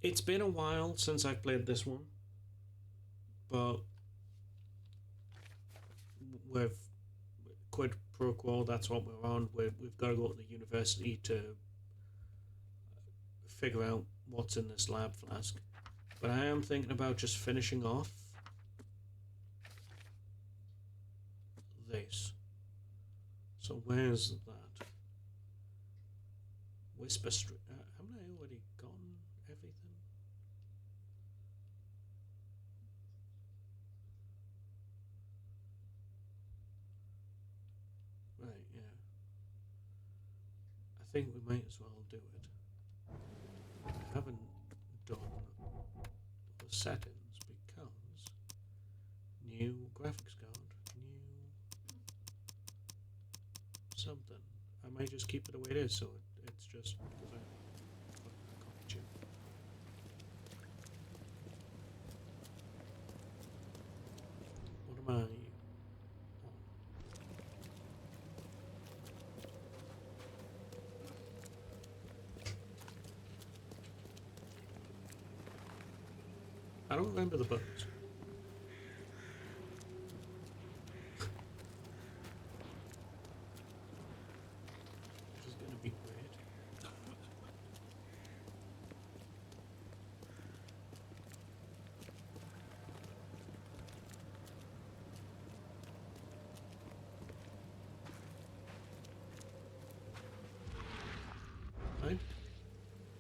It's been a while since I've played this one, but we've quid pro quo. That's what we're on. We've got to go to the university to figure out what's in this lab flask. But I am thinking about just finishing off this. So where's that? Whisper Street. Haven't I already gotten everything? Right, yeah. I think we might as well do it. I haven't done the settings because new graphics card, new something. I might just keep it the way it is, so it's just because I copied you. What am I on? I don't remember the buttons. This is gonna be great. Right?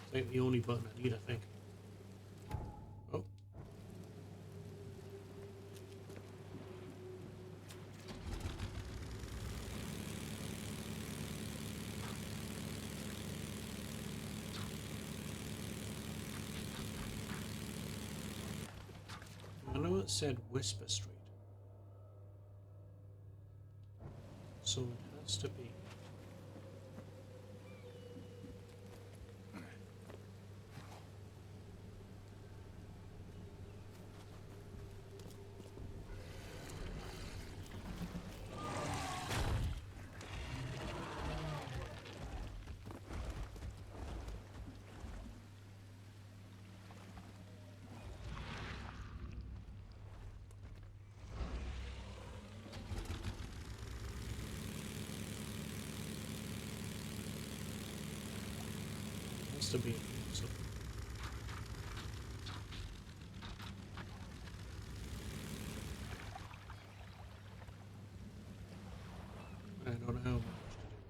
It's like the only button I need, I think. Oh. I know it said Whisper Street. So it has to be. Has to be. So I don't know how much to do that.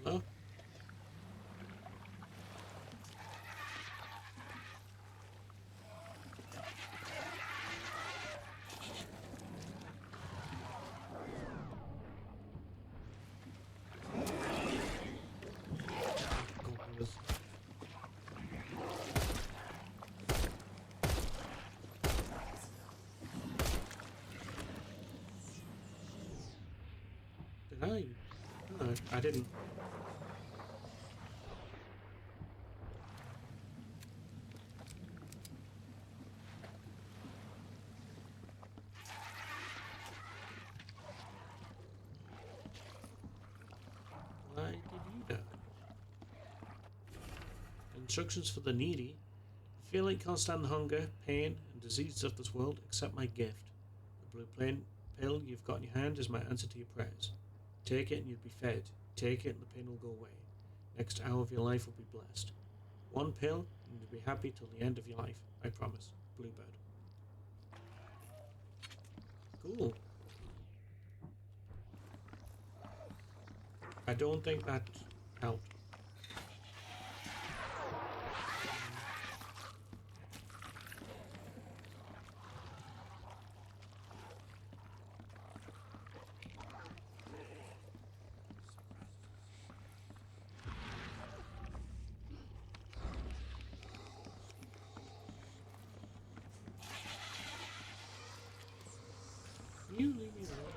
Hello? Go with this. Did I? No, I didn't. Why did you die? Instructions for the needy. I feel like you can't stand the hunger, pain, and diseases of this world. Accept my gift. The blue pill you've got in your hand is my answer to your prayers. Take it and you'll be fed. Take it and the pain will go away. Next hour of your life will be blessed. One pill and you'll be happy till the end of your life. I promise. Bluebird. Cool. I don't think that helped. You leave me alone.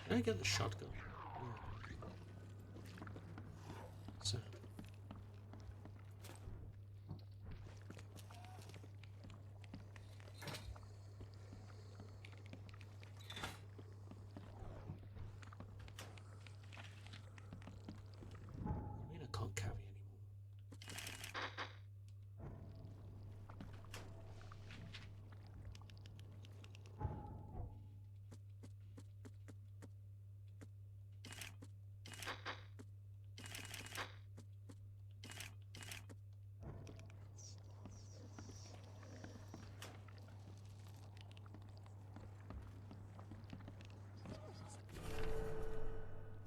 Can I get the shotgun? Yeah. So. I mean, I can't carry anymore.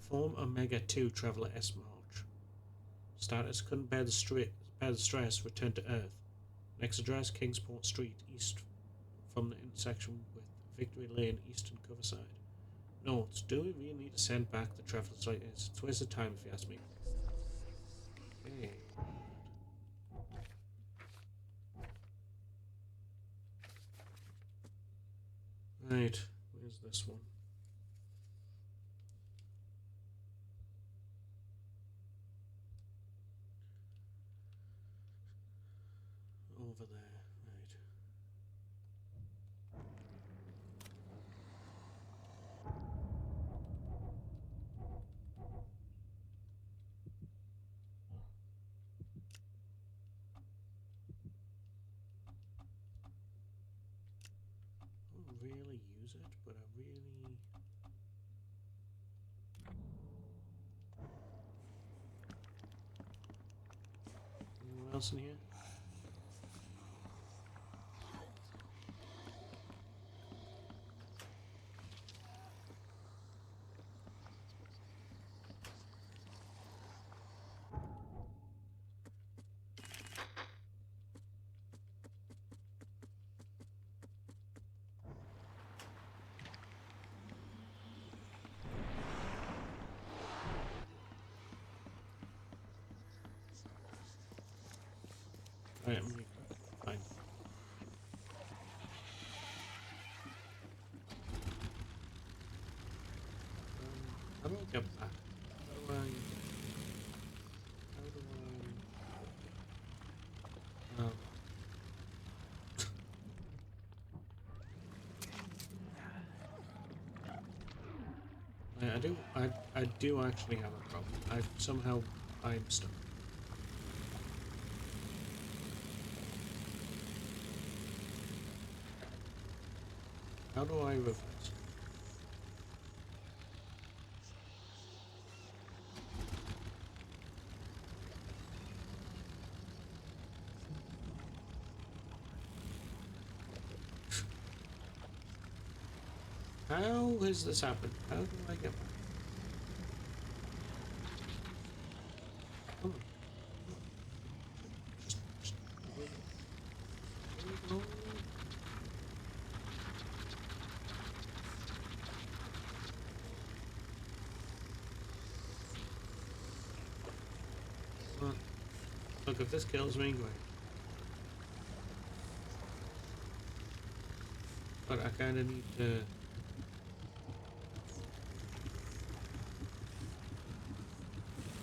Form Omega 2 Traveller S March. Status couldn't bear the stress, returned to Earth. Next address, Kingsport Street, east from the intersection with Victory Lane, eastern cover side. Notes, do we really need to send back the travellers like this? It's a waste of time if you ask me. Okay. Right, where's this one? Over there, right. I don't really use it, but I really... Anyone else in here? Alright, I'm fine. How do I get back? How do I... I do actually have a problem. I'm stuck. How do I reverse? How has this happened? How do I get back? Come on. Just there we go. Come on. Look, if this kills me, great. But I kinda need to...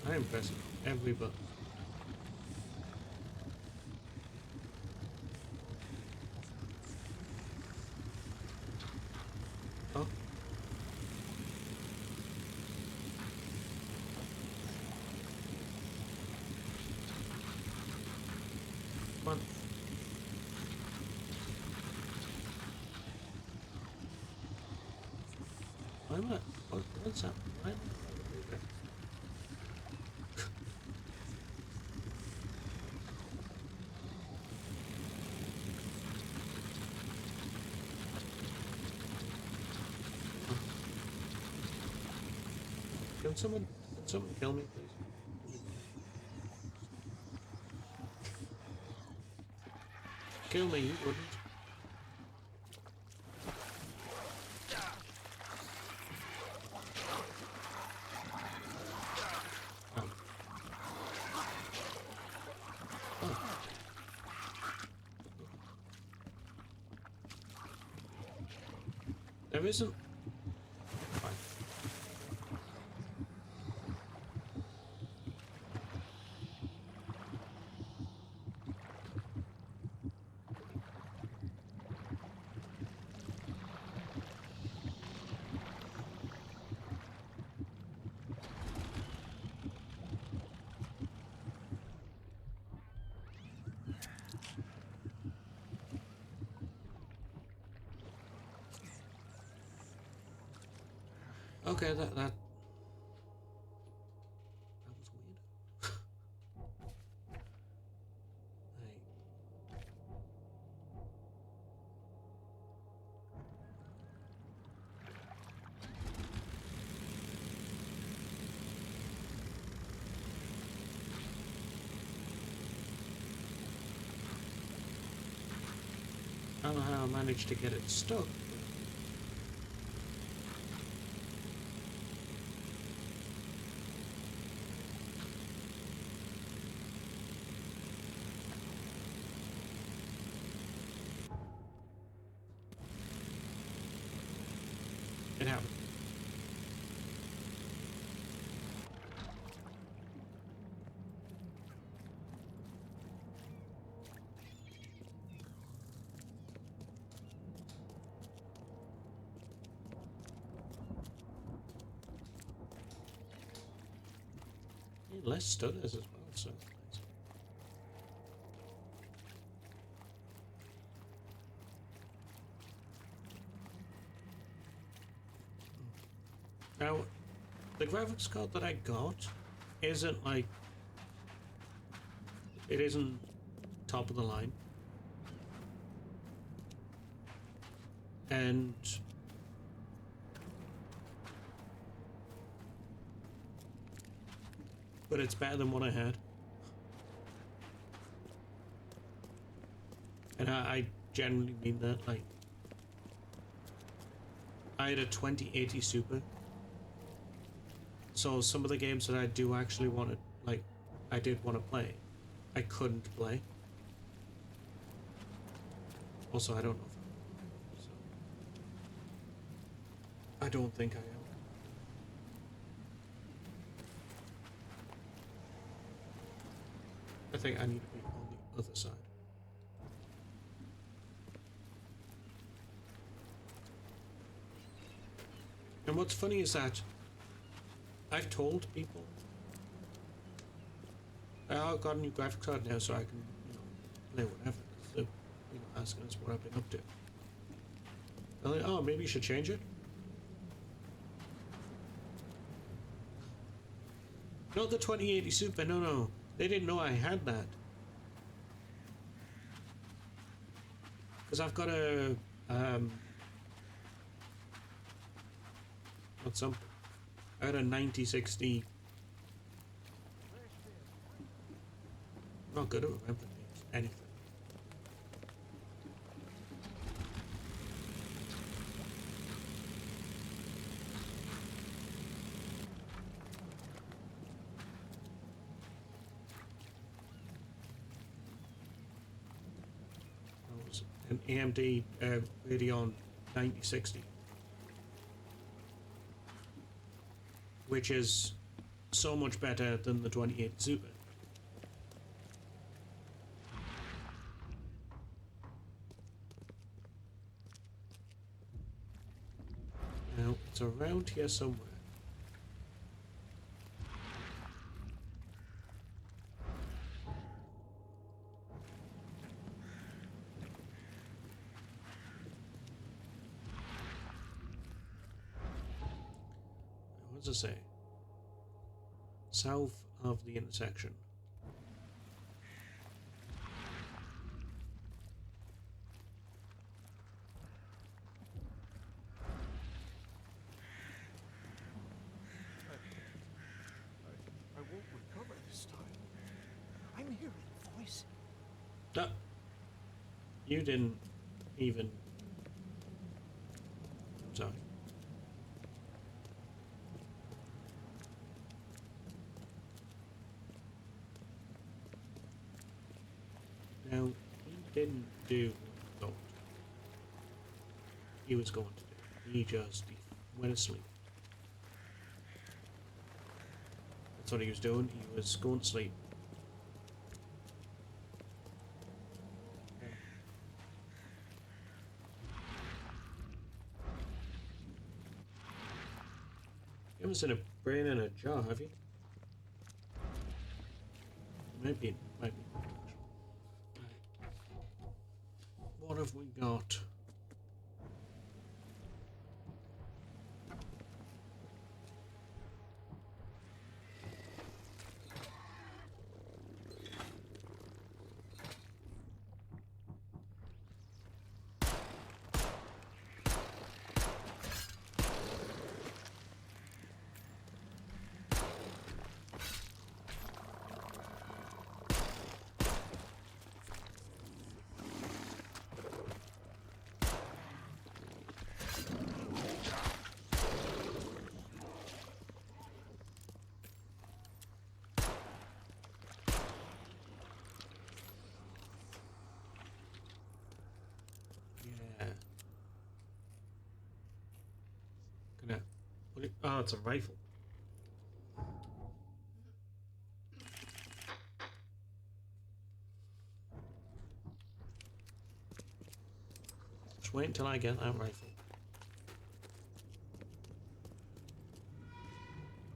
I am pressing every button. Oh. Come on. Why am I... What's happening? Why am I... Can someone kill me, please? Kill me, you wouldn't. Oh. There isn't. Fine. Okay, that was weird. I don't know how I managed to get it stuck. It happened. Less stutters as well, so that's nice. Now, the graphics card that I got isn't like, it isn't top of the line, and but it's better than what I had. And I genuinely mean that. Like, I had a 2080 Super, so some of the games that I do actually want to, like, I did want to play, I couldn't play. Also, I don't know if I'm, so I don't think I am. I think I need to be on the other side. And what's funny is that I've told people, oh, I've got a new graphics card now, so I can, play whatever. So, asking us what I've been up to. They're like, oh, maybe you should change it. Not the 2080 Super, no. They didn't know I had that. Because I've got a, what's something? I had a 9060. I'm not good at remembering names. Anything. That was an AMD Radeon 9060. Which is so much better than the 2080 Super. Now, it's around here somewhere. What does it say? South of the intersection. I won't recover this time. I'm hearing voices. No. You didn't even... I'm sorry. Now, he didn't do what he thought he was going to do. he went asleep. That's what he was doing. He was going to sleep. You haven't seen a brain in a jar, have you? Maybe. What have we got? Yeah. Gonna put it. Oh, it's a rifle. Just wait until I get that rifle.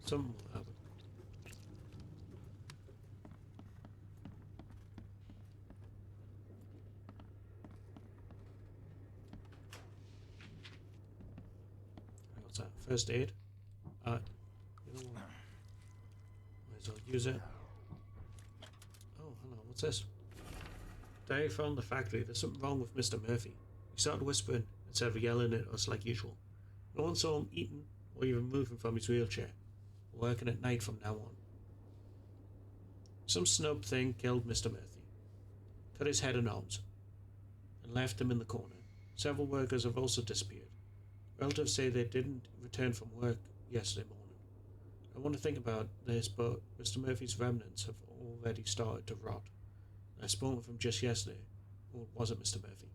Something will happen. What's that? First aid? You know what? Might as well use it. Oh, hello. What's this? Diary from the factory. There's something wrong with Mr. Murphy. He started whispering instead of yelling at us like usual. No one saw him eating or even moving from his wheelchair. Working at night from now on. Some snub thing killed Mr. Murphy. Cut his head and arms. And left him in the corner. Several workers have also disappeared. Relatives say they didn't return from work yesterday morning. I want to think about this, but Mr. Murphy's remnants have already started to rot. I spoke with him just yesterday. Or was it Mr. Murphy?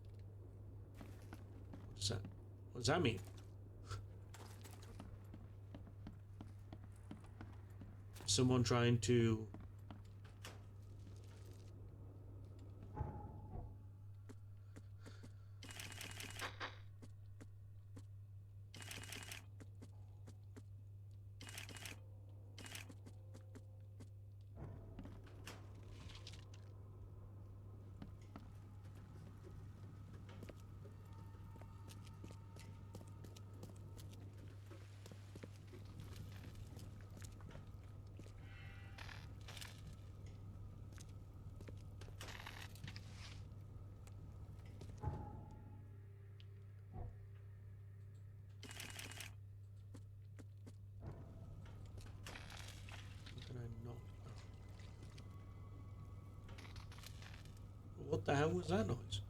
What does that mean? Someone trying to... What the hell was that noise?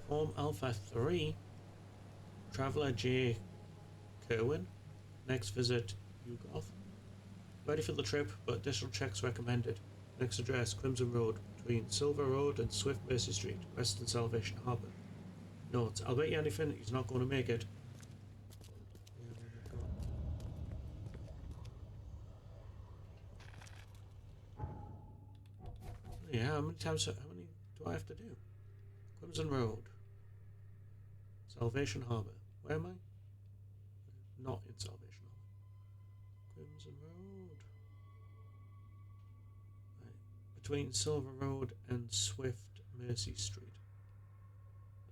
Form Alpha 3. Traveller J. Kerwin. Next visit, Yugov. Ready for the trip, but additional checks recommended. Next address, Crimson Road, between Silver Road and Swift Mercy Street, Western Salvation Harbour. Notes, I'll bet you anything he's not going to make it. Yeah, how many do I have to do? Crimson Road. Salvation Harbour. Where am I? Not in Salvation Harbour. Crimson Road. Right. Between Silver Road and Swift Mercy Street.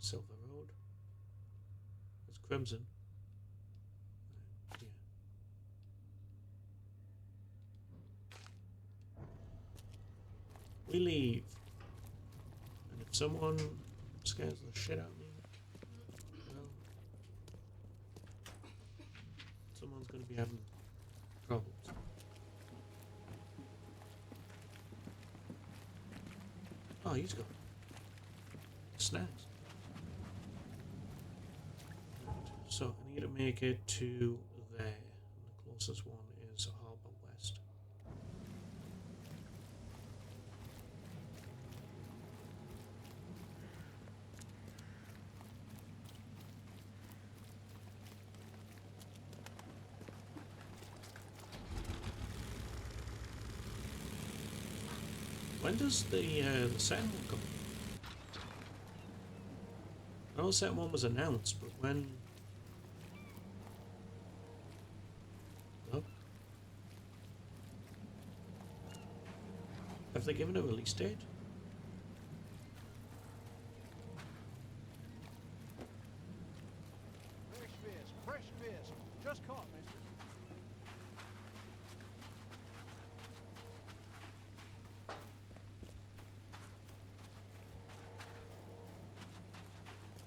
Silver Road. It's Crimson. Right. Yeah. We leave. And if someone scares the shit out of me, well, be having problems. Oh, he's got snacks. Right. So I need to make it to there. And the closest one is Harbour West. When does the second one come? I know the second one was announced, but when? Oh. Have they given a release date? Fresh fish. Just caught, mister.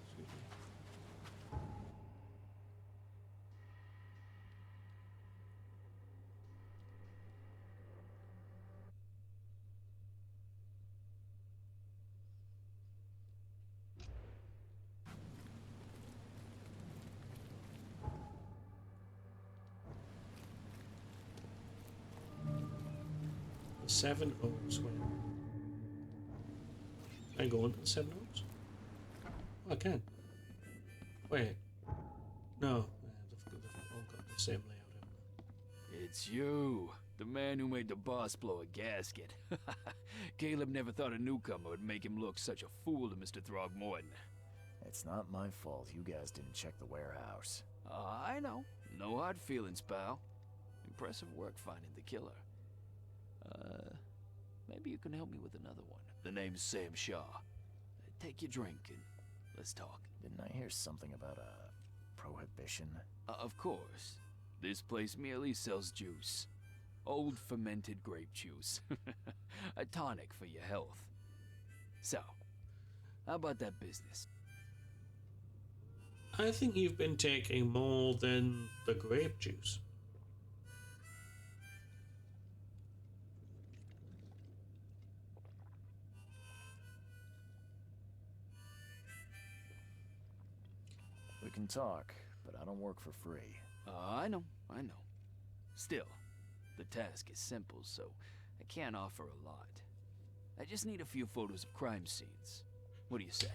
Excuse me. The Seven Oaks. Wait. Can I go into the Seven Oaks? Oh, I can. Wait. No. They've all got the same layout, haven't It's you, the man who made the boss blow a gasket. Caleb never thought a newcomer would make him look such a fool to Mr. Throgmorton. It's not my fault you guys didn't check the warehouse. I know. No hard feelings, pal. Impressive work finding the killer. Maybe you can help me with another one. The name's Sam Shaw. Take your drink and let's talk. Didn't I hear something about a prohibition? Of course. This place merely sells juice. Old fermented grape juice. A tonic for your health. So, how about that business? I think you've been taking more than the grape juice. We can talk, but I don't work for free. I know. Still, the task is simple, so I can't offer a lot. I just need a few photos of crime scenes. What do you say?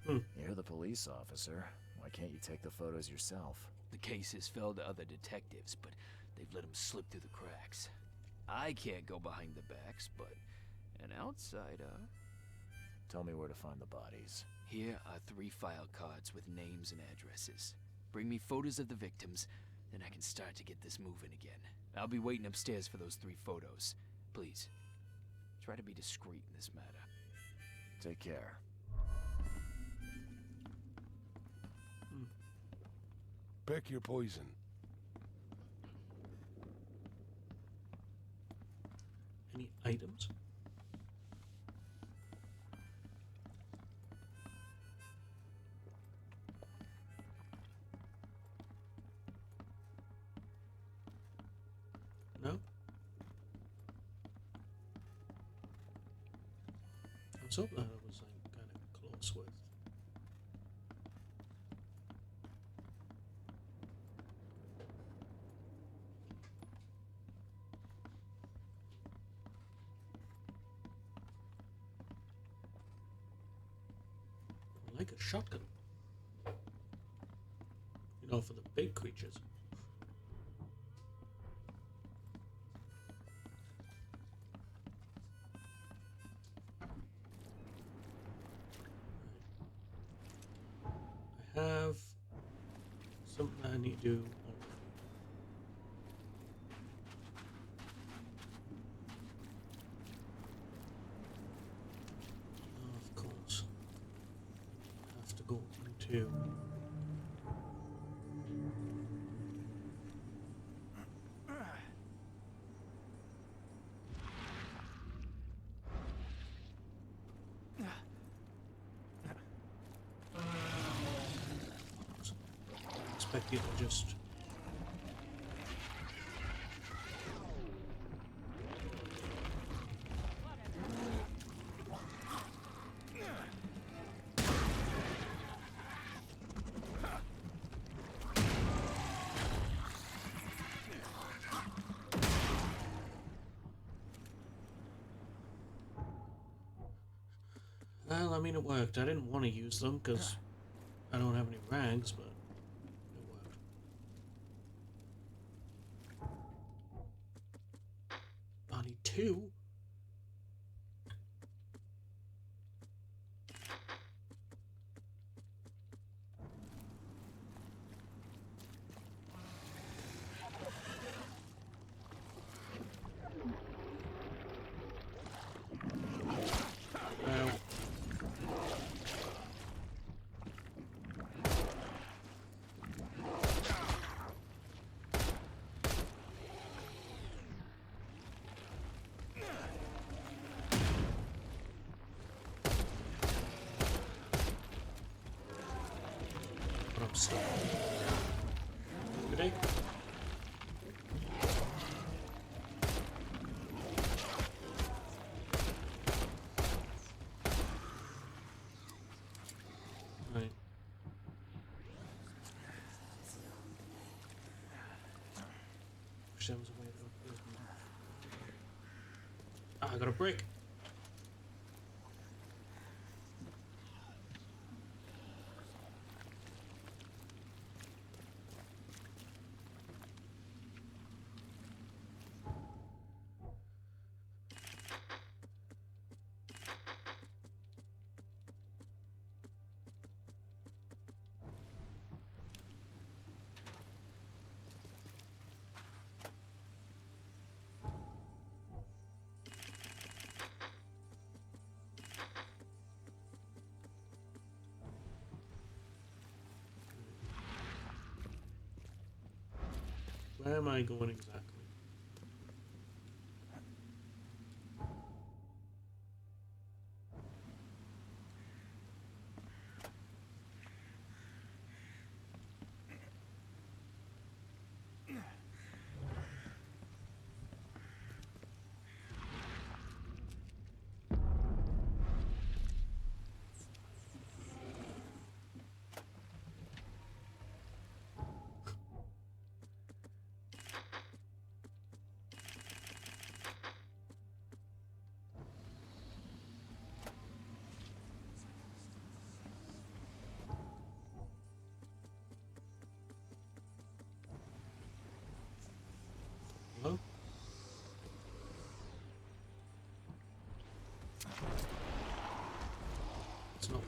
You're the police officer. Why can't you take the photos yourself? The cases fell to other detectives, but they've let them slip through the cracks. I can't go behind the backs, but an outsider... Tell me where to find the bodies. Here are 3 file cards with names and addresses. Bring me photos of the victims, then I can start to get this moving again. I'll be waiting upstairs for those 3 photos. Please, try to be discreet in this matter. Take care. Pick your poison. Any items? No? I was hoping that I was like kind of close with. Like a shotgun. You know, for the big creatures. I have something I need to do already. Of course. I have to go into expect you to just... Well, I mean, it worked. I didn't want to use them because I don't have any rags, but it worked. I need two. Well, but I'm stuck. Good day. Right. Wish there was a way that would build me. Ah, I got a brick. Where am I going exactly? Hello? It's not.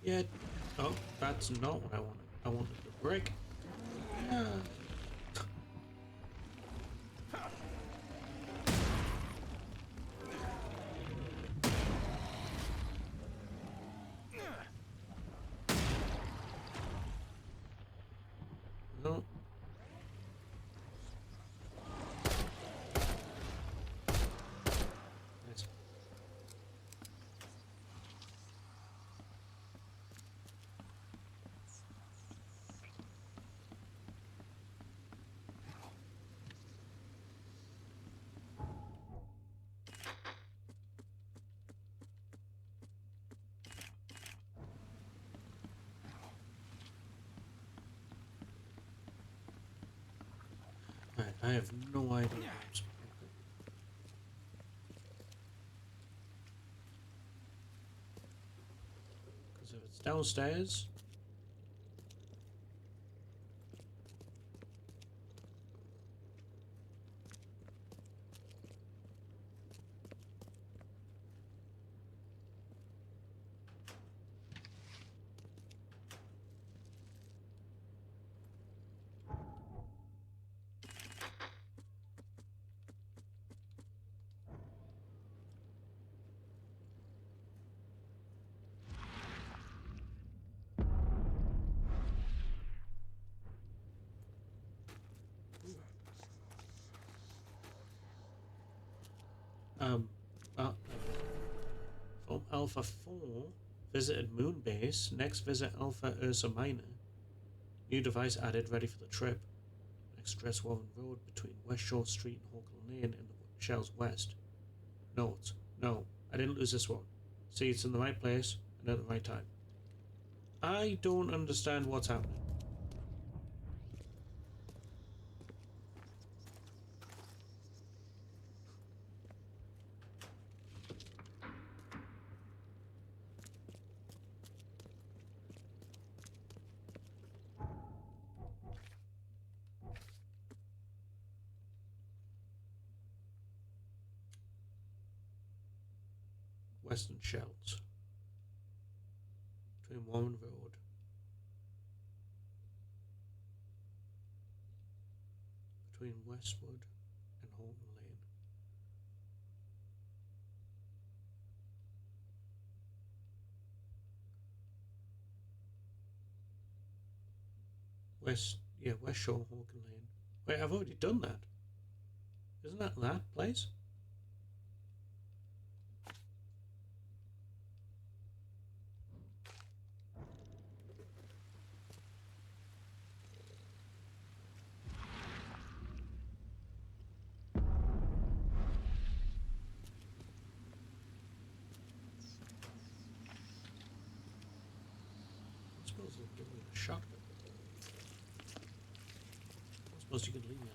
Yeah. Oh, that's not what I wanted. I wanted the brick. Yeah. No. Nice. Right, I have no idea where I'm supposed to go. Because if it's downstairs, uh, from Alpha 4, visited Moon Base. Next, visit Alpha Ursa Minor. New device added, ready for the trip. Next, Dress Warren Road between West Shore Street and Hawker Lane in the Shell's West. Note, no, I didn't lose this one. See, it's in the right place and at the right time. I don't understand what's happening. Western Shells. Between Warren Road. Between Westwood and Horton Lane. West Shore, Hawken Lane. Wait, I've already done that. Isn't that place? I suppose they'll give me a shotgun. I suppose you can leave me alone.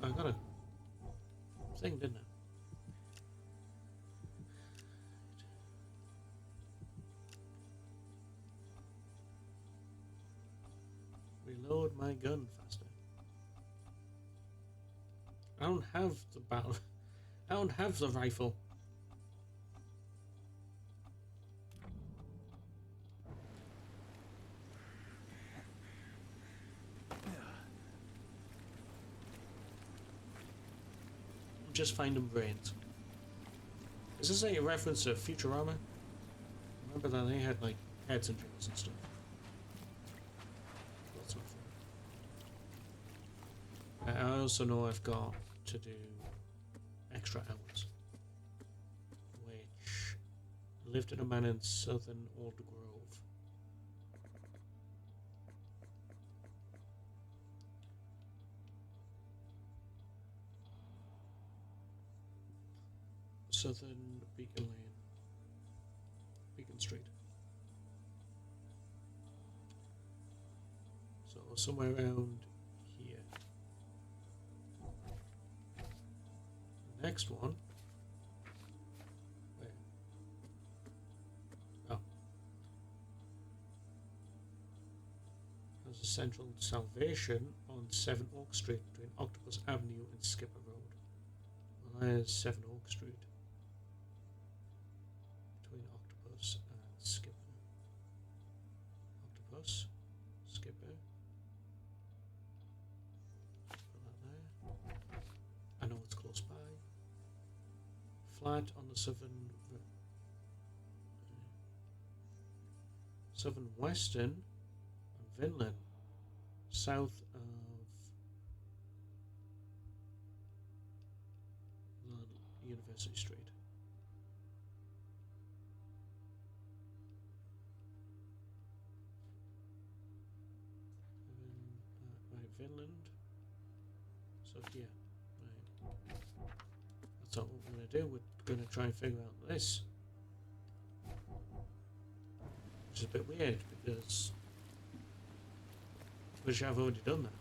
I got a thing, didn't I? Reload my gun faster. I don't have the battle. I don't have the rifle. Just finding brains. Is this a reference to Futurama? Remember that they had like heads and jaws and stuff. That's not fun. I also know I've got to do extra hours, which lived in a man in southern Old Grove. Southern Beacon Lane. Beacon Street. So somewhere around here. The next one. Where? Oh. There's a Central Salvation on 7 Oak Street between Octopus Avenue and Skipper Road. Well, there's 7 Oak Street. Octopus and Skipper. Octopus, Skipper. Put that there. I know it's close by. Flat on the southern western and Vinland, south of University Street. Finland. So yeah, right. That's not what we're going to do. We're going to try and figure out this, which is a bit weird because I've already done that.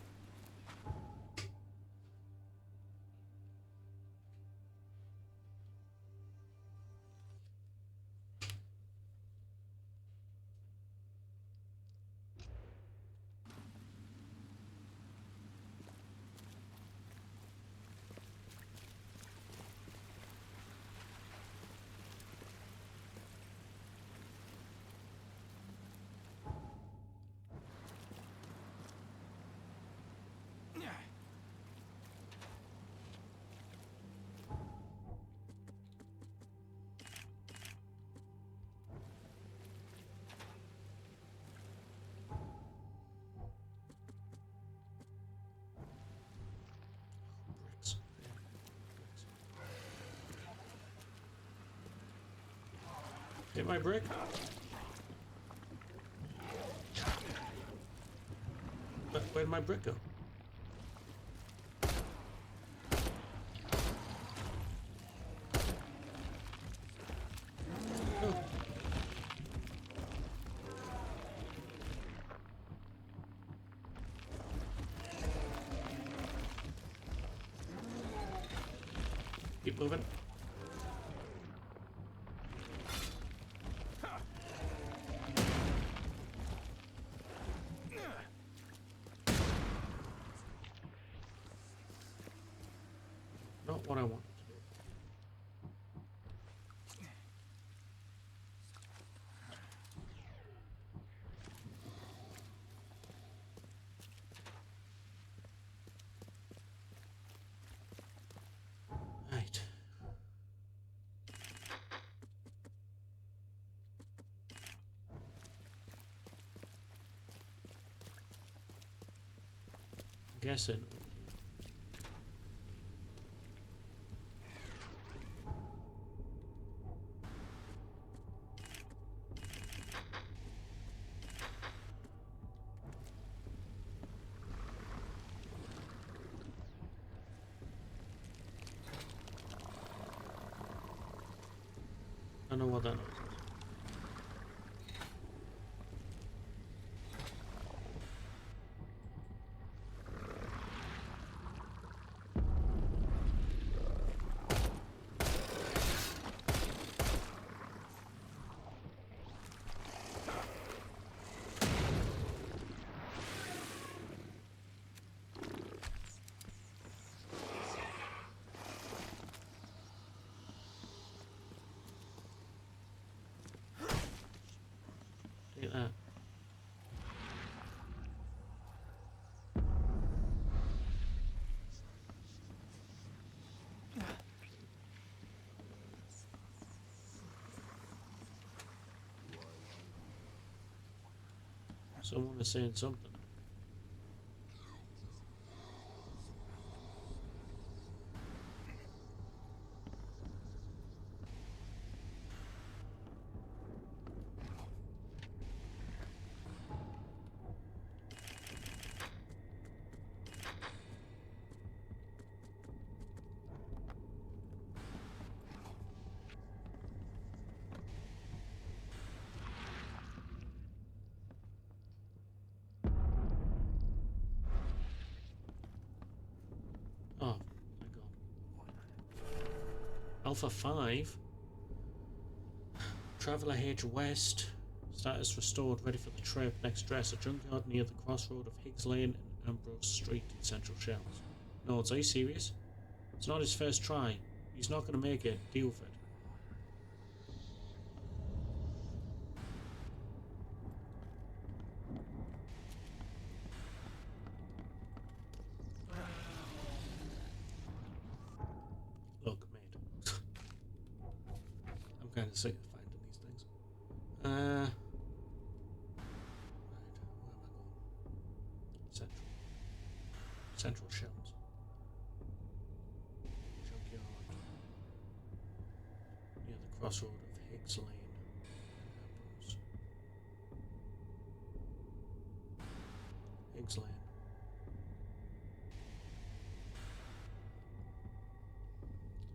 Take my brick. Where'd my brick go? Oh. Keep moving. Not what I wanted to do. Right. Guessing. I don't know what that is. Take that. Someone is saying something. Oh, my God. Alpha 5. Traveller H West. Status restored, ready for the trip. Next address, a junkyard near the crossroad of Higgs Lane and Ambrose Street in Central Shells. No, are you serious? It's not his first try. He's not going to make it. Deal with it. Look, mate. I'm kind of sick of finding these things. Right, where am I going? Central Shells. Junkyard. Near the crossroad of Higgs Lane and Ambrose. Higgs Lane.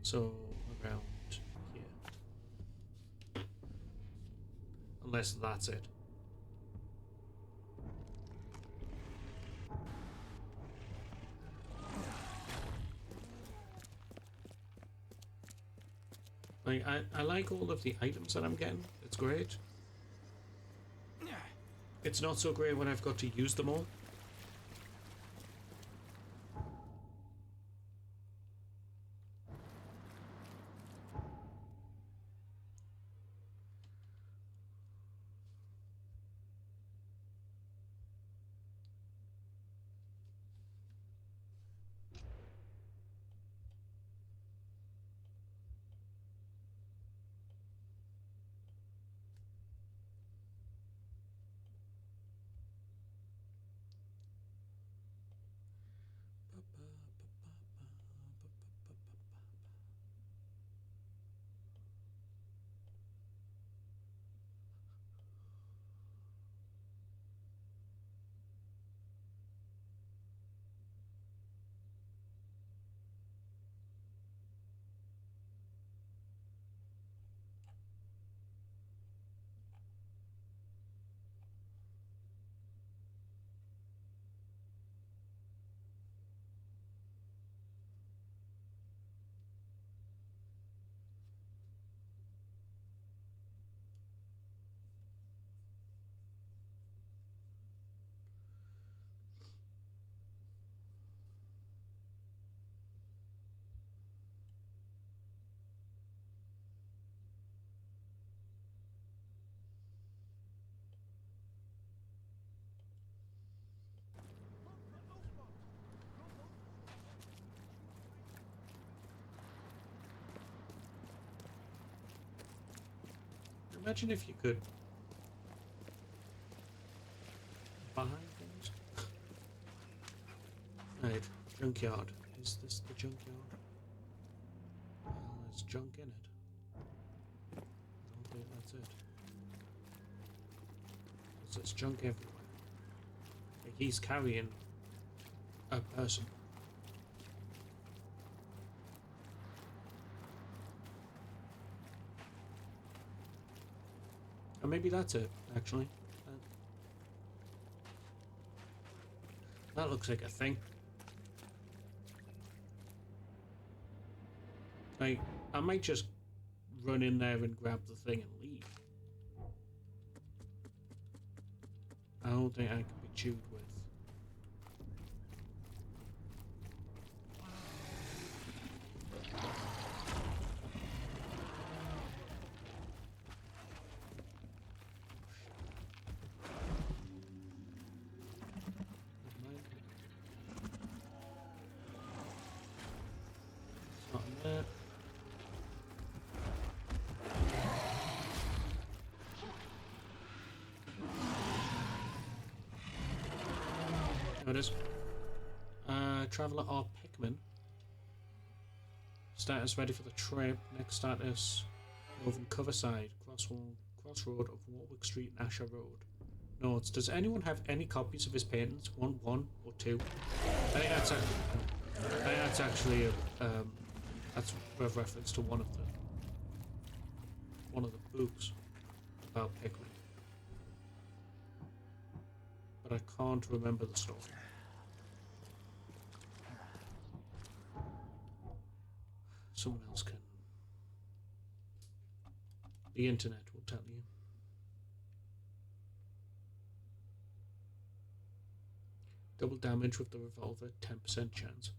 So, around here. Unless that's it. Like, I like all of the items that I'm getting. It's great. It's not so great when I've got to use them all. Imagine if you could buy things. Right, junkyard. Is this the junkyard? Well, there's junk in it. I don't think that's it. There's junk everywhere. Like he's carrying a person. Or maybe that's it, actually. That looks like a thing. Like, I might just run in there and grab the thing and leave. I don't think I can be chewed with. There it is. Traveller or Pikmin. Status ready for the trip. Next status, Northern Coverside, crossroad of Warwick Street and Asher Road. Notes: does anyone have any copies of his paintings? One or two? I think that's actually a, that's a reference to one of the books about Pikmin. But I can't remember the story. Someone else can. The internet will tell you. Double damage with the revolver, 10% chance.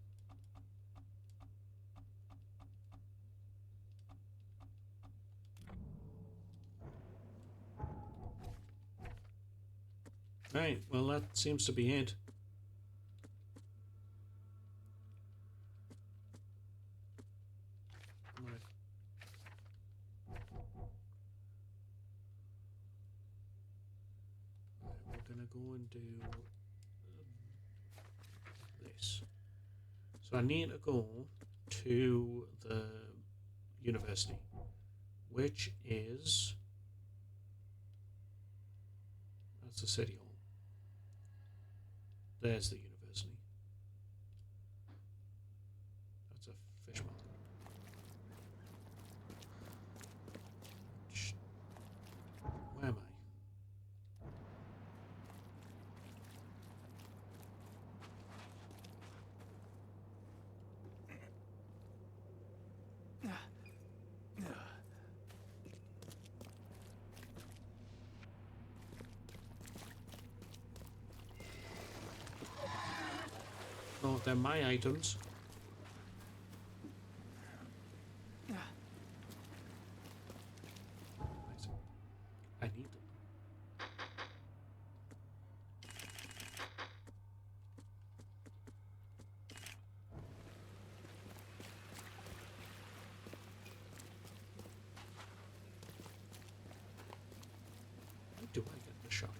Right, well that seems to be it. Right. We're gonna go and do this. So I need to go to the university, which is, that's the city hall. There's the university. That's a fish market. Where am I? Oh, they're my items. I need them. How do I get the shotgun?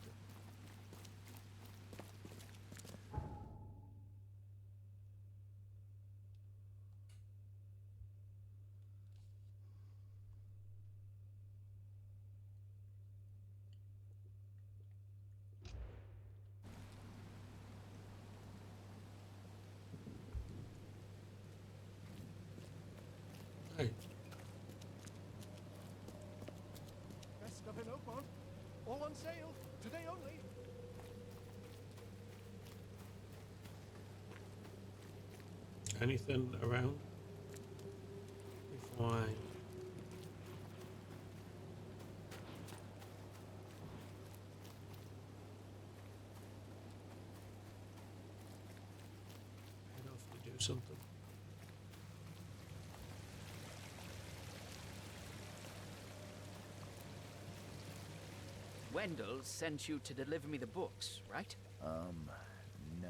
Hey, Best stuff in Oakmont. All on sale. Today only. anything around before I head off to do something? Wendell sent you to deliver me the books, right? No.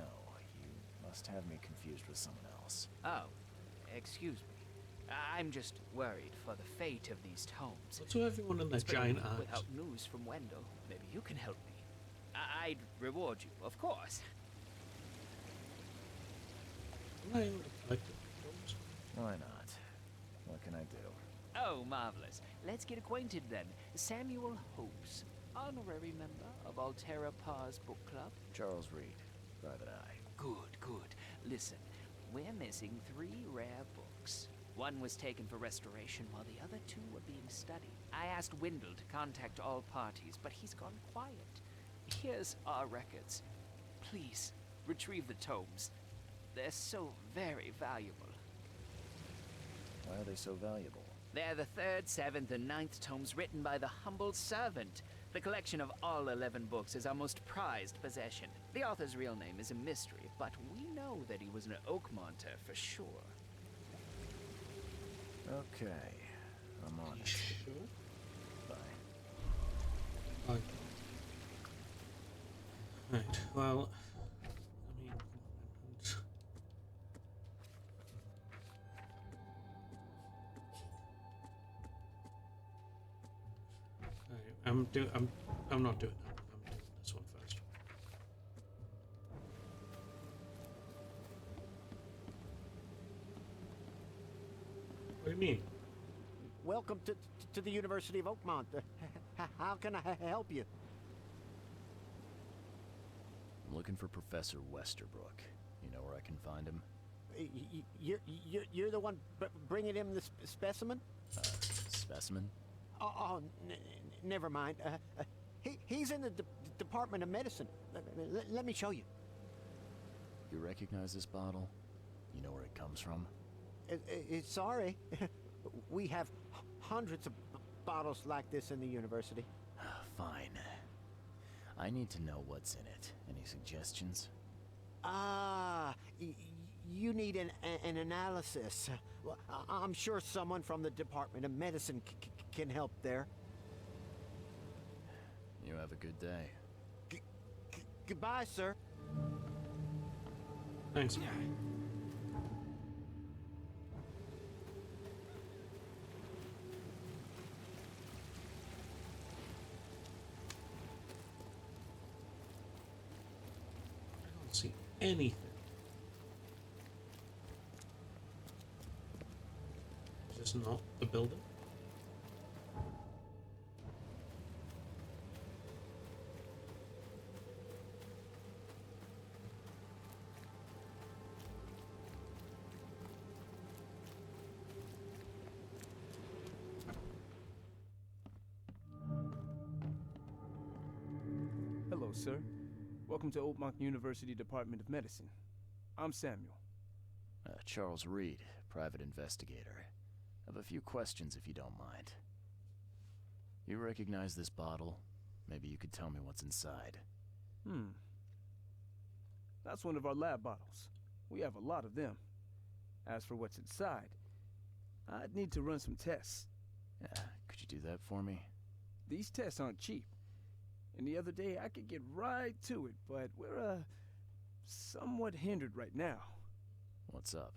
You must have me confused with someone else. Oh, excuse me. I'm just worried for the fate of these tomes. What's with everyone in their It's been a giant week eyes? without news from Wendell. Maybe you can help me. I'd reward you, of course. Am I able to collect the tomes? Why not? What can I do? Oh, marvelous. Let's get acquainted then. Samuel Hopes, honorary member of Altera Pars Book Club. Charles Reed, Private Eye. Good, good. Listen, we're missing 3 rare books. One was taken for restoration while the other 2 were being studied. I asked Wendell to contact all parties, but he's gone quiet. Here's our records. Please, retrieve the tomes. They're so very valuable. Why are they so valuable? They're the 3rd, 7th, and 9th tomes written by the humble servant. The collection of all 11 books is our most prized possession. The author's real name is a mystery, but we know that he was an Oakmonter for sure. Okay, I'm on it. Sure. Bye. Okay. Right, well, I mean, I'm not doing that. I'm doing this one first. What do you mean? Welcome to the University of Oakmont. How can I help you? I'm looking for Professor Westerbrook. You know where I can find him? You're the one bringing him the specimen? Specimen? Oh, never mind. He's in the Department of Medicine. Let me show you. You recognize this bottle? You know where it comes from? Sorry. We have hundreds of bottles like this in the university. Fine. I need to know what's in it. Any suggestions? You need an analysis. Well, I'm sure someone from the Department of Medicine can help there. You have a good day. Goodbye, sir. Thanks. I don't see anything. Is this not the building? Hello, sir. Welcome to Oakmont University Department of Medicine. I'm Samuel. Charles Reed, private investigator. I have a few questions if you don't mind. You recognize this bottle? Maybe you could tell me what's inside. That's one of our lab bottles. We have a lot of them. As for what's inside, I'd need to run some tests. Yeah, could you do that for me? These tests aren't cheap. And the other day I could get right to it, but we're, somewhat hindered right now. What's up?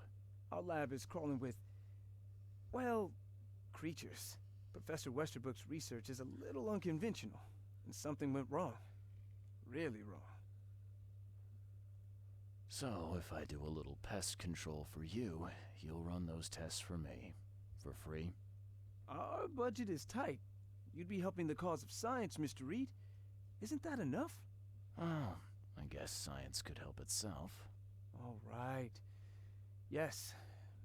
Our lab is crawling with, well, creatures. Professor Westerbrook's research is a little unconventional, and something went wrong. Really wrong. So, if I do a little pest control for you, you'll run those tests for me. For free? Our budget is tight. You'd be helping the cause of science, Mr. Reed. Isn't that enough? Oh, I guess science could help itself. All right. Yes,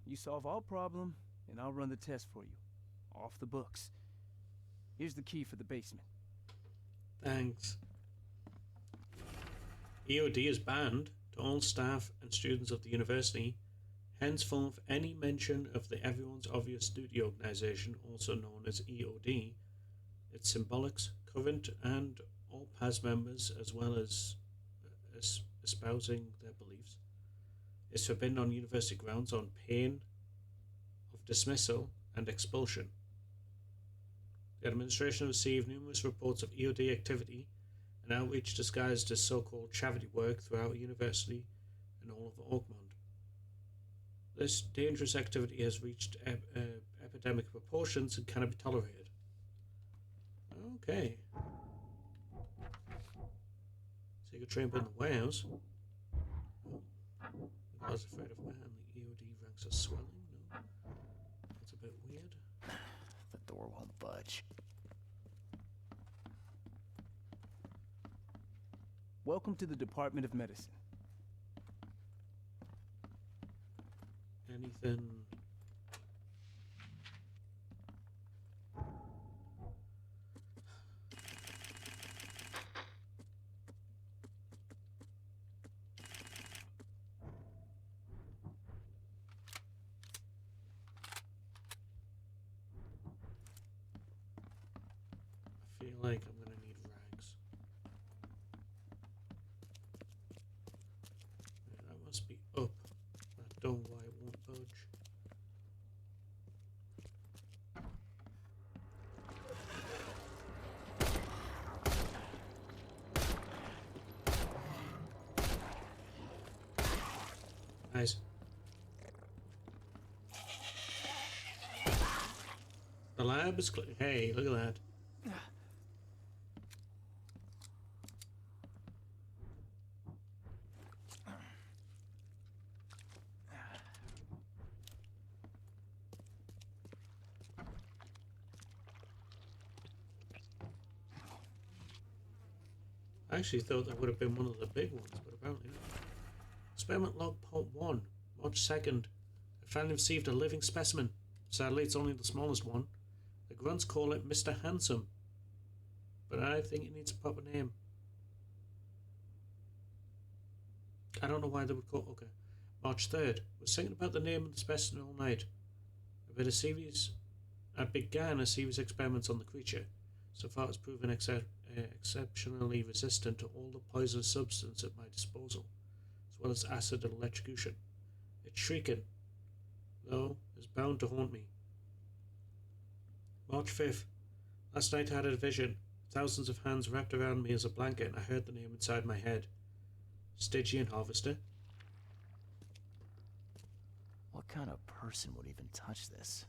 you solve our problem, and I'll run the test for you. Off the books. Here's the key for the basement. Thanks. EOD is banned to all staff and students of the university. Henceforth, any mention of the Everyone's Obvious Duty Organization, also known as EOD, its symbolics, current and all past members, as well as espousing their beliefs, is forbidden on university grounds on pain of dismissal and expulsion. The administration received numerous reports of EOD activity and outreach disguised as so-called charity work throughout university and all of Oakmont. This dangerous activity has reached epidemic proportions and cannot be tolerated. Okay. Secret chamber in the warehouse. Oh. I was afraid of man. The EOD ranks are swelling. No. That's a bit weird. The door won't budge. Welcome to the Department of Medicine. Anything? I feel like I'm gonna need rags. Yeah, that must be up. That don't why it won't budge. Nice. The lab is clear. Hey, look at that. I actually thought that would have been one of the big ones, but apparently not. Experiment log part 1, March 2nd. I finally received a living specimen. Sadly, it's only the smallest one. The grunts call it Mr. Handsome, but I think it needs a proper name. I don't know why they would call. Okay, March 3rd. Was thinking about the name of the specimen all night. I began a series of experiments on the creature. So far, it's proven exceptionally resistant to all the poisonous substance at my disposal, as well as acid and electrocution. Its shrieking, though, is bound to haunt me. March 5th. Last night I had a vision. Thousands of hands wrapped around me as a blanket, and I heard the name inside my head. Stygian Harvester. What kind of person would even touch this?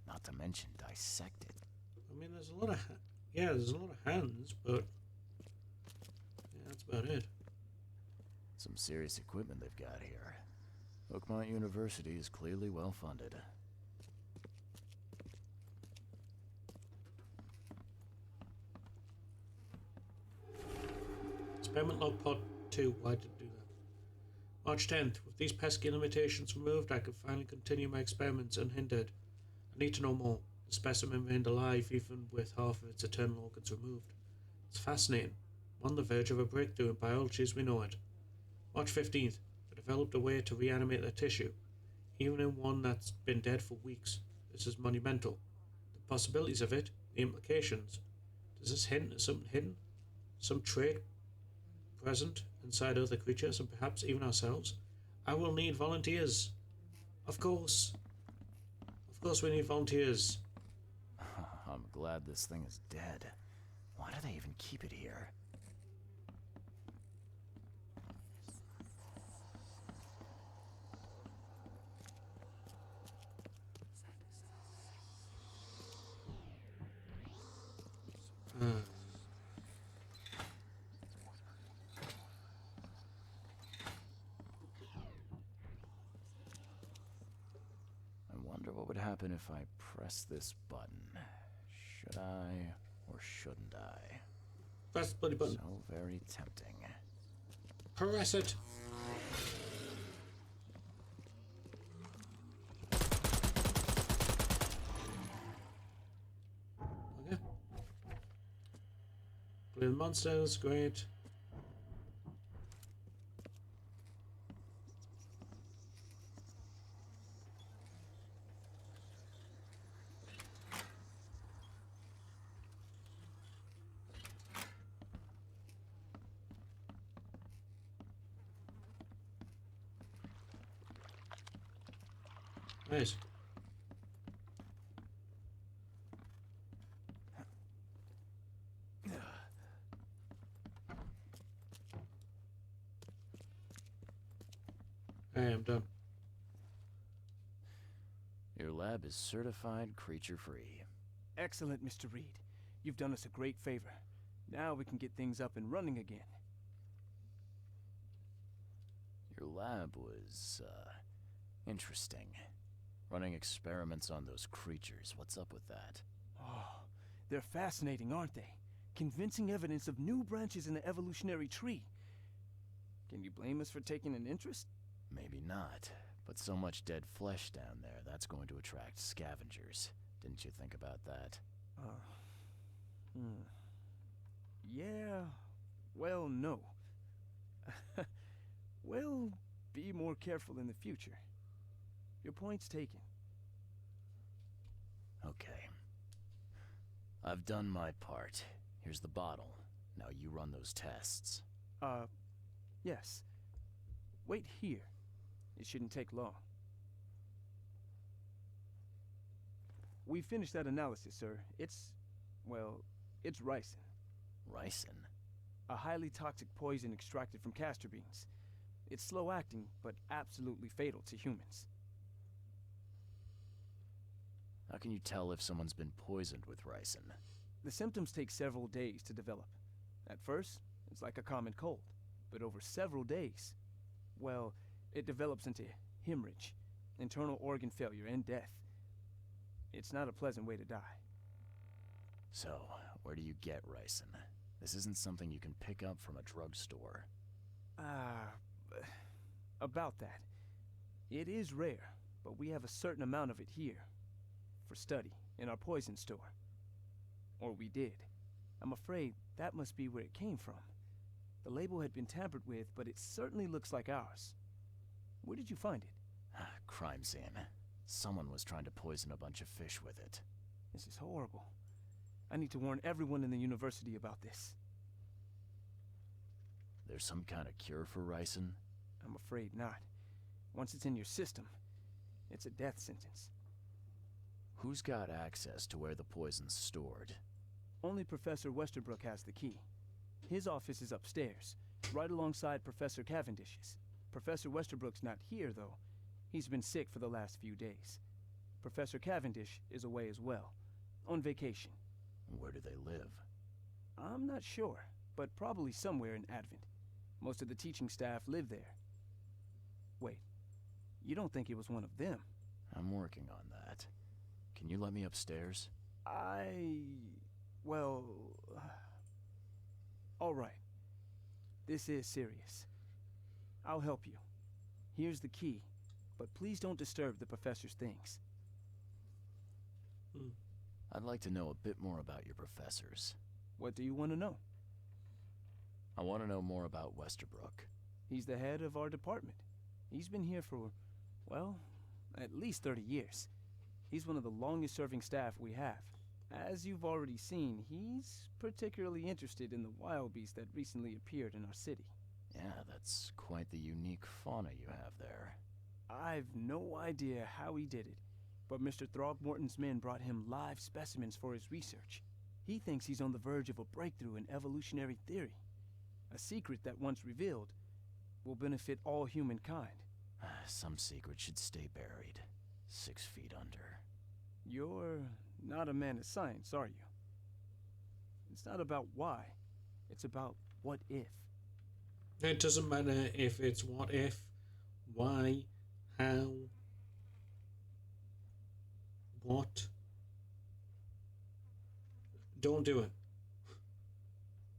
Not to mention dissect it. I mean, there's a lot of there's a lot of hands, but yeah, that's about it. Some serious equipment they've got here. Oakmont University is clearly well funded. Experiment log pod 2. Why did it do that? March 10th. With these pesky limitations removed, I can finally continue my experiments unhindered. I need to know more. The specimen remained alive even with half of its internal organs removed. It's fascinating. I'm on the verge of a breakthrough in biology as we know it. March 15th. I developed a way to reanimate their tissue, even in one that's been dead for weeks. This is monumental. The possibilities of it, the implications. Does this hint at something hidden? Some trait present inside other creatures and perhaps even ourselves? I will need volunteers. Of course. Of course we need volunteers. I'm glad this thing is dead. Why do they even keep it here? I wonder what would happen if I press this button. Should I or shouldn't I? Press the bloody button. So very tempting. Press it. Okay. Blue monsters, great. Nice. I am done. Your lab is certified creature-free. Excellent, Mr. Reed. You've done us a great favor. Now we can get things up and running again. Your lab was, interesting. Running experiments on those creatures. What's up with that? Oh, they're fascinating, aren't they? Convincing evidence of new branches in the evolutionary tree. Can you blame us for taking an interest? Maybe not. But so much dead flesh down there, that's going to attract scavengers. Didn't you think about that? Yeah, well, no. We'll be more careful in the future. Your point's taken. Okay. I've done my part. Here's the bottle. Now you run those tests. Yes. Wait here. It shouldn't take long. We finished that analysis, sir. It's ricin. Ricin? A highly toxic poison extracted from castor beans. It's slow-acting, but absolutely fatal to humans. How can you tell if someone's been poisoned with ricin? The symptoms take several days to develop. At first, it's like a common cold. But over several days, well, it develops into hemorrhage, internal organ failure, and death. It's not a pleasant way to die. So, where do you get ricin? This isn't something you can pick up from a drugstore. About that. It is rare, but we have a certain amount of it here. For study, in our poison store. Or we did. I'm afraid that must be where it came from. The label had been tampered with, but it certainly looks like ours. Where did you find it? Crime scene. Someone was trying to poison a bunch of fish with it. This is horrible. I need to warn everyone in the university about this. There's some kind of cure for ricin? I'm afraid not. Once it's in your system, it's a death sentence. Who's got access to where the poison's stored? Only Professor Westerbrook has the key. His office is upstairs, right alongside Professor Cavendish's. Professor Westerbrook's not here, though. He's been sick for the last few days. Professor Cavendish is away as well, on vacation. Where do they live? I'm not sure, but probably somewhere in Advent. Most of the teaching staff live there. Wait, you don't think it was one of them? I'm working on that. Can you let me upstairs? Well... all right. This is serious. I'll help you. Here's the key, but please don't disturb the professor's things. I'd like to know a bit more about your professors. What do you want to know? I want to know more about Westerbrook. He's the head of our department. He's been here for, well, at least 30 years. He's one of the longest-serving staff we have. As you've already seen, he's particularly interested in the wild beast that recently appeared in our city. Yeah, that's quite the unique fauna you have there. I've no idea how he did it, but Mr. Throgmorton's men brought him live specimens for his research. He thinks he's on the verge of a breakthrough in evolutionary theory. A secret that, once revealed, will benefit all humankind. Some secret should stay buried, 6 feet under. You're not a man of science, are you? It's not about why. It's about what if. It doesn't matter if it's what if, why, how, what. Don't do it.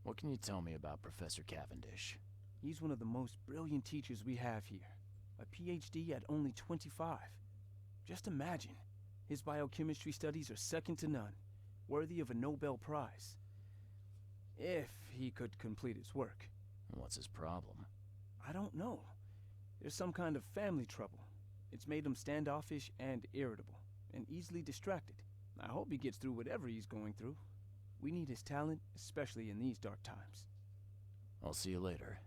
What can you tell me about Professor Cavendish? He's one of the most brilliant teachers we have here. A PhD at only 25. Just imagine. His biochemistry studies are second to none, worthy of a Nobel Prize. If he could complete his work. What's his problem? I don't know. There's some kind of family trouble. It's made him standoffish and irritable, and easily distracted. I hope he gets through whatever he's going through. We need his talent, especially in these dark times. I'll see you later.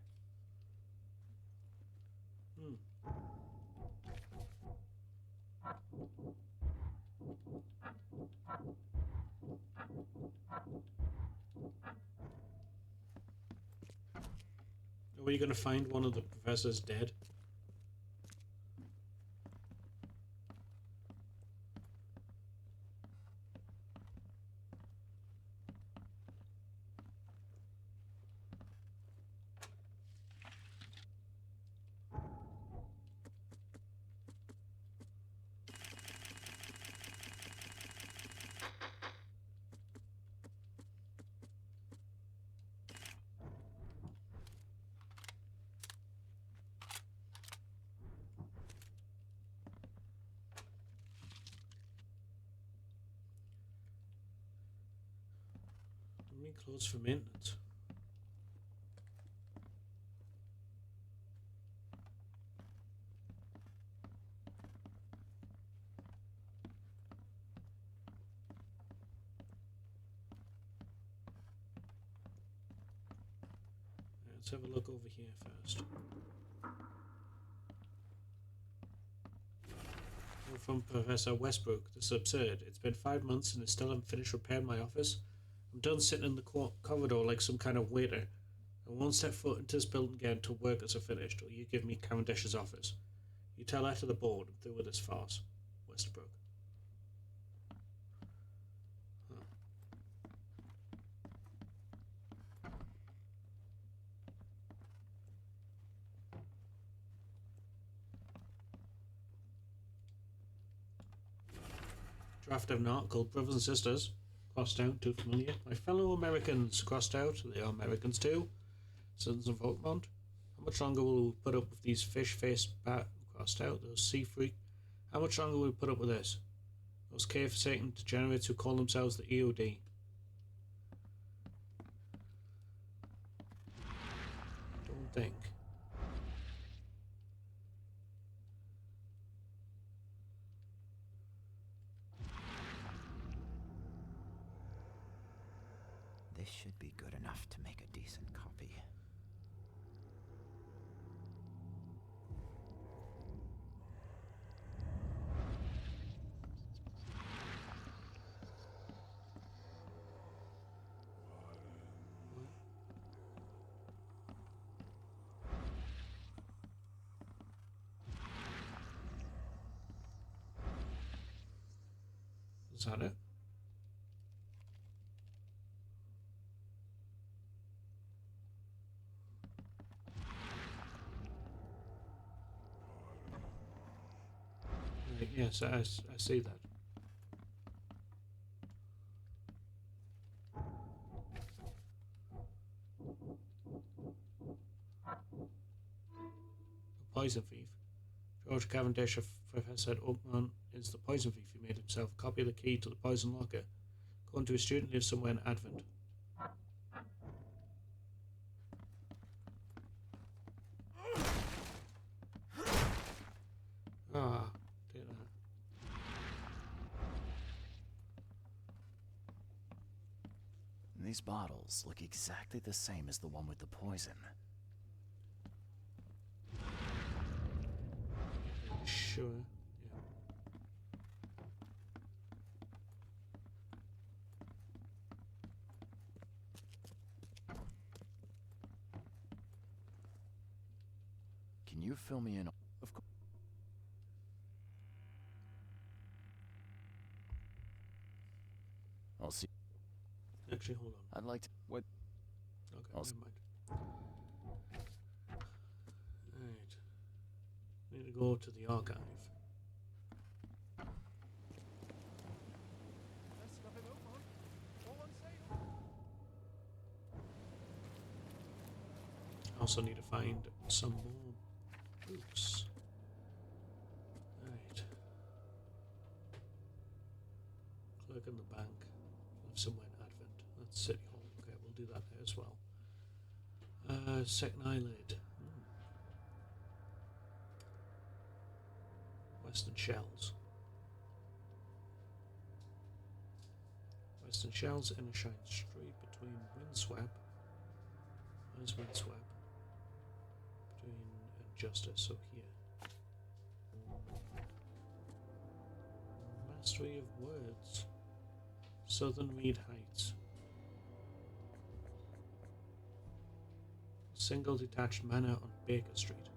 Are we going to find one of the professors dead? me clothes for maintenance. Let's have a look over here first. From Professor Westbrook, this is absurd. It's been 5 months and I still haven't finished repairing my office. I'm done sitting in the corridor like some kind of waiter. I won't step foot into this building again until workers are finished, or you give me Cavendish's office. You tell that to the board. I'm through with this farce. Westbrook. Huh. Draft of an article, brothers and sisters. Crossed out, too familiar. My fellow Americans, crossed out. They are Americans too. Citizens of Oakmont. How much longer will we put up with these fish-faced bat crossed out? Those sea freak. How much longer will we put up with this? Those cave-Satan degenerates who call themselves the EOD. Don't think. This should be good enough to make a decent copy. Is that it? Right, yes, I see that. The poison thief. George Cavendish of Professor Oakman is the poison thief. He made himself a copy of the key to the poison locker. According to a student, lives somewhere in Advent. Ah, take that. These bottles look exactly the same as the one with the poison. Sure. Yeah. Can you fill me in? Of course. I'll see. Actually, hold on. I'd like to. What? Okay, I'll never mind. Right. Need to go to the archive. Also need to find some more books. Right. Clerk in the bank. Live somewhere in Advent. That's City Hall. Okay, we'll do that there as well. Second eyelid. Western Shells. Western Shells in a shine street between Windswept. Where's Windswept? Between and Justice, so here. Mastery of Words. Southern Reed Heights. Single detached manor on Baker Street.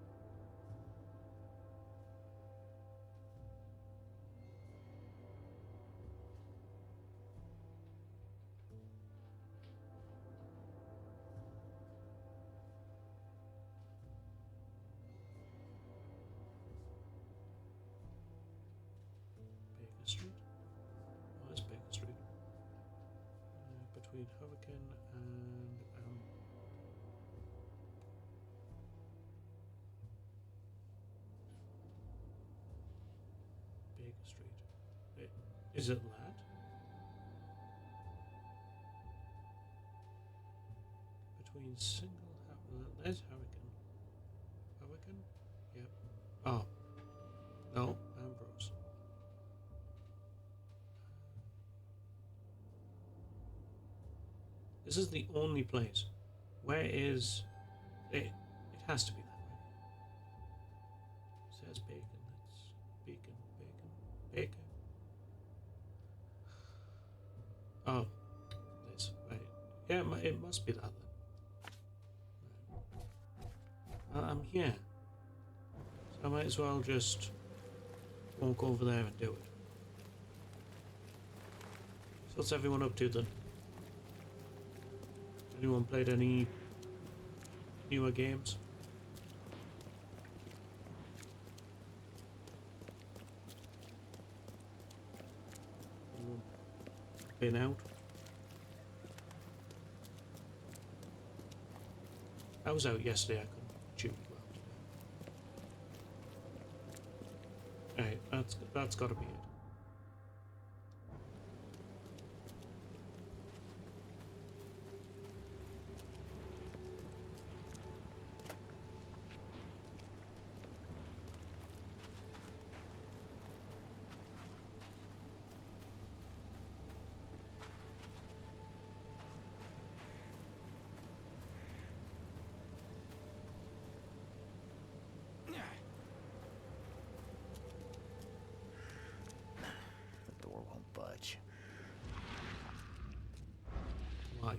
Baker Street? Oh, that's Baker Street. Between Hurricane and Baker Street. Is it Lad? single. There's Hurricane. Hurricane? Yep. Oh. No, Ambrose. This is the only place. Where is it? It has to be that way. It says bacon. It's bacon, bacon. Oh, this right. Yeah, it must be that then. Right. I'm here, so I might as well just walk over there and do it. So what's everyone up to then? Anyone played any newer games? Anyone been out? I was out yesterday, I couldn't shoot well today. Alright, that's gotta be it. The door won't budge. Why?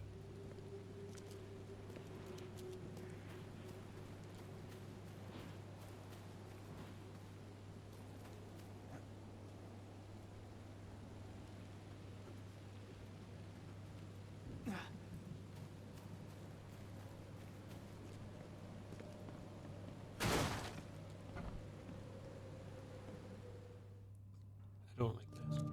I don't like this.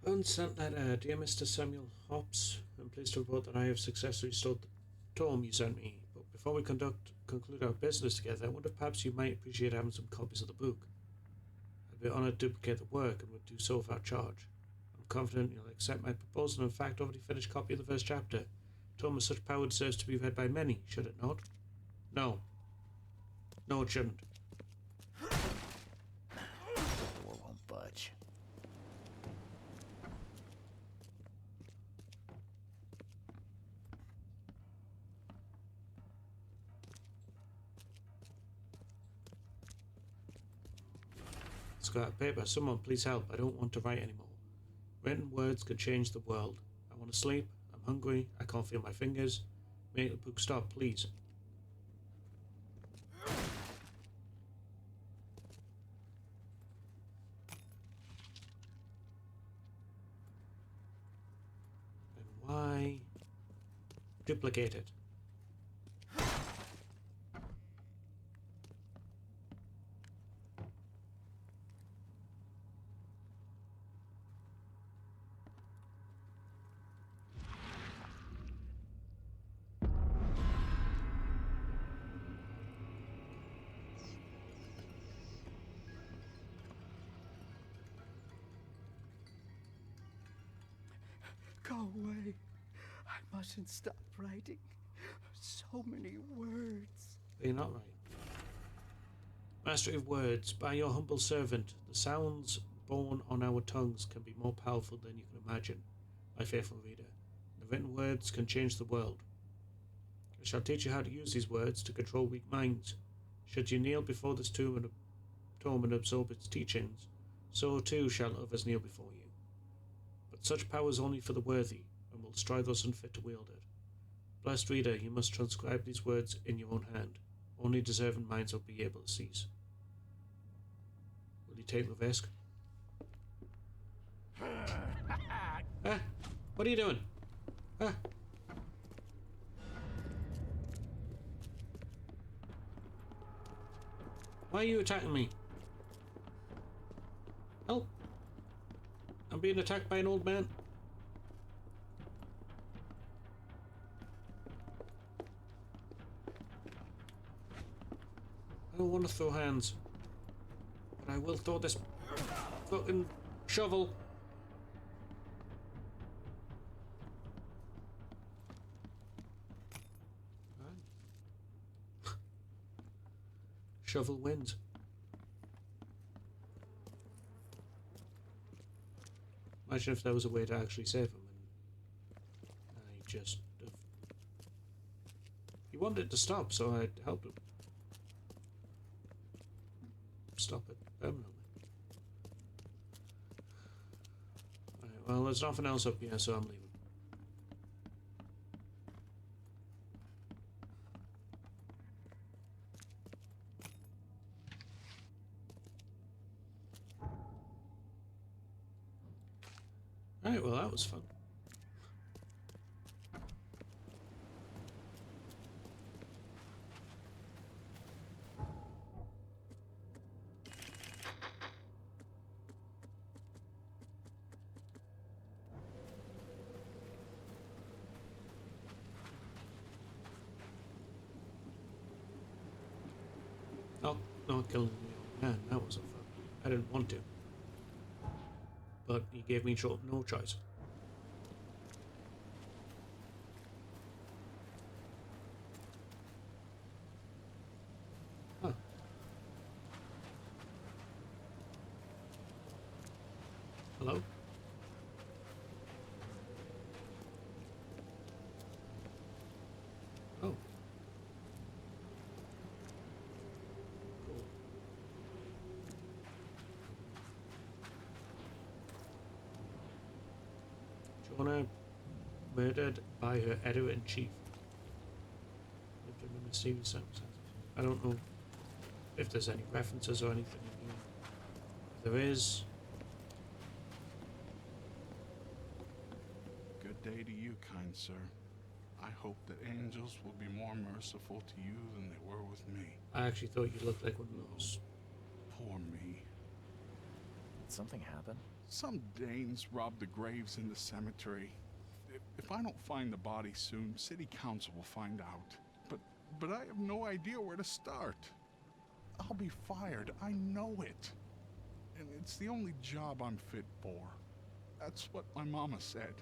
Unsent letter, dear Mr. Samuel Hobbs, I'm pleased to report that I have successfully restored the tome you sent me. But before we conclude our business together, I wonder if perhaps you might appreciate having some copies of the book. I'd be honoured to duplicate the work and would do so without charge. I'm confident you'll accept my proposal and in fact already finished copy of the first chapter. A tome of such power deserves to be read by many, should it not? No. No, it shouldn't. The door won't budge. Scrap of paper. Someone please help. I don't want to write anymore. Written words could change the world. I want to sleep. I'm hungry. I can't feel my fingers. Make the book stop, please. And why duplicate it? Go away. I mustn't stop writing. So many words. But you're not right. Mastery of words, by your humble servant, the sounds born on our tongues can be more powerful than you can imagine, my faithful reader. The written words can change the world. I shall teach you how to use these words to control weak minds. Should you kneel before this tome and absorb its teachings, so too shall others kneel before you. But such power is only for the worthy, and will destroy those unfit to wield it. Blessed reader, you must transcribe these words in your own hand. Only deserving minds will be able to seize. Will you take the risk? Ah, what are you doing? Ah. Why are you attacking me? Help! I'm being attacked by an old man. I don't want to throw hands, but I will throw this fucking shovel. Shovel wins. Imagine if there was a way to actually save him, and I just... He wanted to stop, so I helped him stop it permanently. Right, well, there's nothing else up here, so I'm leaving. Alright, well, that was fun. Oh, not killing the old man, that wasn't fun. I didn't want to. But he gave me no choice. Huh. Hello? Oh. Cool. Joanna murdered by her editor-in-chief. Lived under mysterious circumstances. I don't know if there's any references or anything in here. If there is... Good day to you, kind sir. I hope that angels will be more merciful to you than they were with me. I actually thought you looked like one of those. Poor me. Did something happen? Some Danes robbed the graves in the cemetery. If I don't find the body soon, city council will find out. But I have no idea where to start. I'll be fired, I know it. And it's the only job I'm fit for. That's what my mama said.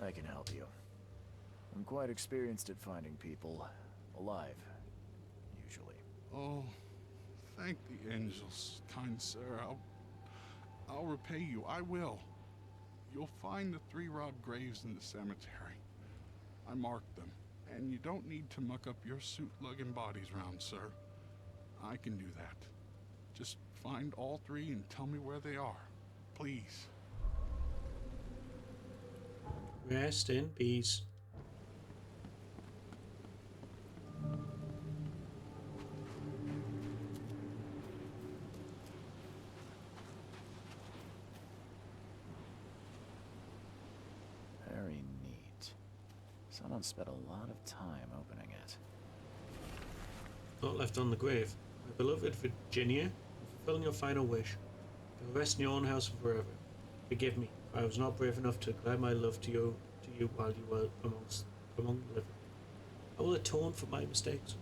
I can help you. I'm quite experienced at finding people alive, usually. Oh, thank the angels, kind sir. I'll repay you, I will. You'll find the 3 robbed graves in the cemetery. I marked them, and you don't need to muck up your suit lugging bodies round, sir. I can do that. Just find all 3 and tell me where they are, please. Rest in peace. Very neat. Someone spent a lot of time opening it. Not left on the grave. My beloved Virginia, fulfilling your final wish. Go rest in your own house forever. Forgive me, for I was not brave enough to declare my love to you while you were among the living. I will atone for my mistakes.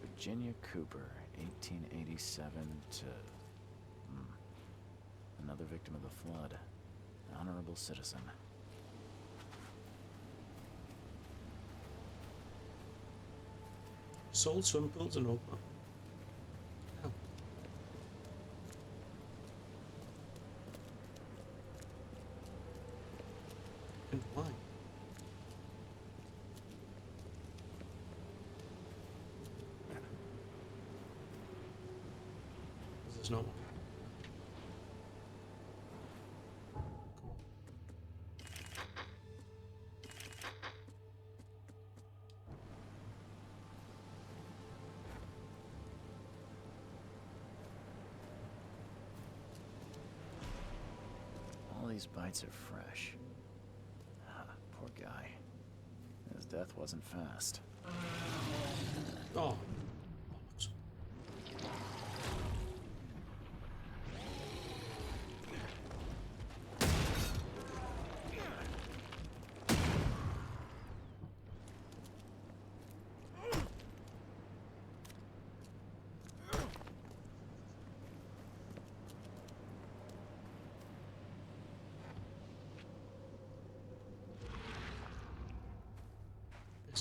Virginia Cooper, 1887 to... Another victim of the flood. An honorable citizen. Sold swim pools and Oakland. Oh. And why? This is not one. Cool. All these bites are fresh. Ah, poor guy. His death wasn't fast. Oh.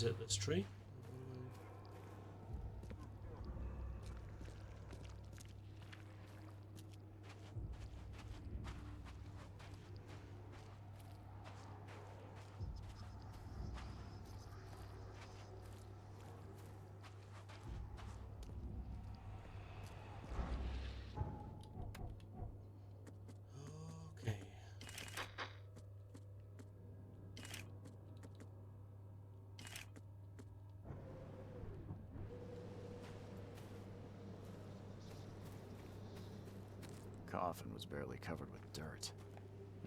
Is it this tree? Okay. Coffin was barely covered with dirt.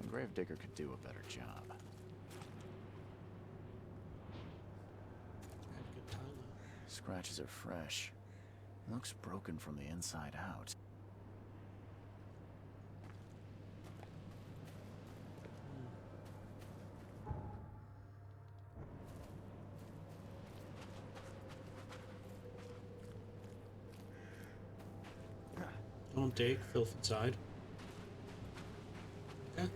A gravedigger could do a better job. Had a good time though. Scratches are fresh. Looks broken from the inside out. Don't dig, filth inside. Okay.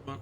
Come on.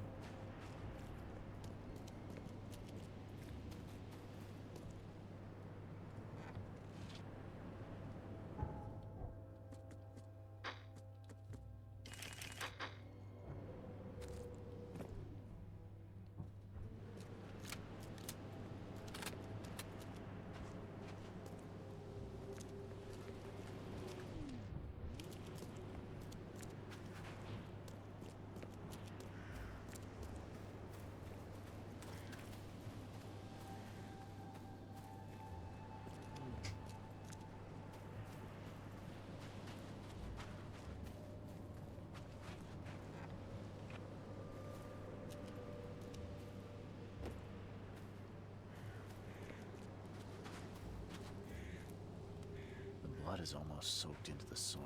The blood is almost soaked into the soil.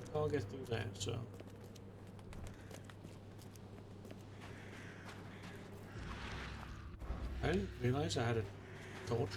I can't get through there, so. I didn't realize I had a torch.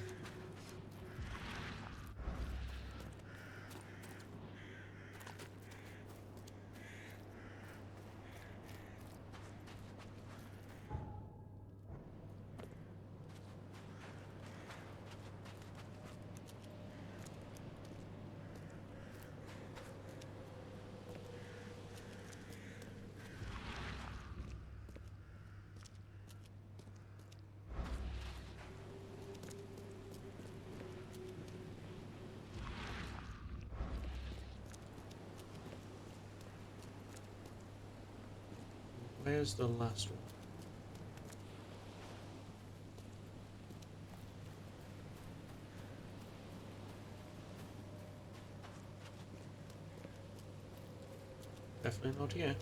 Where's the last one? Definitely not here.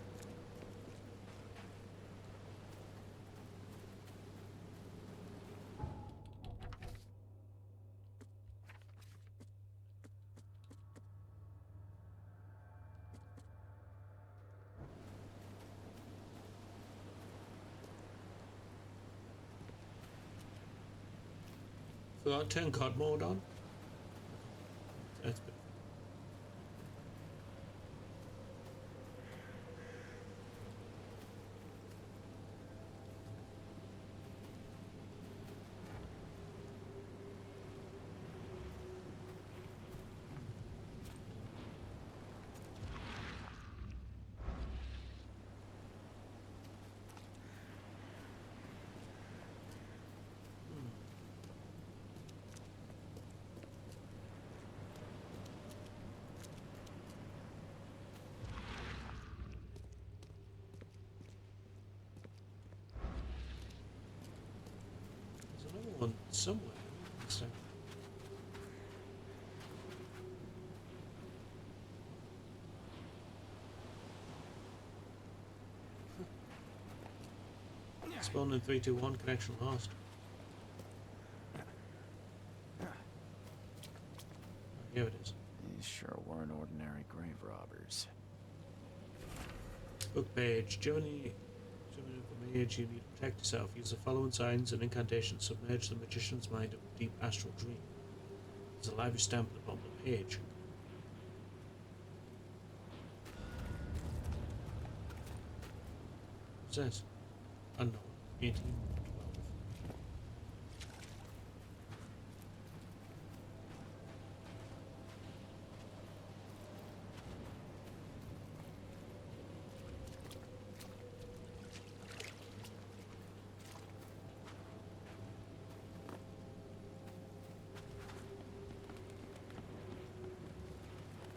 Forgot to turn COD mode on. That's good. There's another one somewhere. So. Spawn in 3, 2, 1, connection lost. Book page. During the mage, you need to protect yourself. Use the following signs and incantations to submerge the magician's mind into a deep astral dream. There's a library stamp at the bottom of the page. What's this? Unknown. 1812.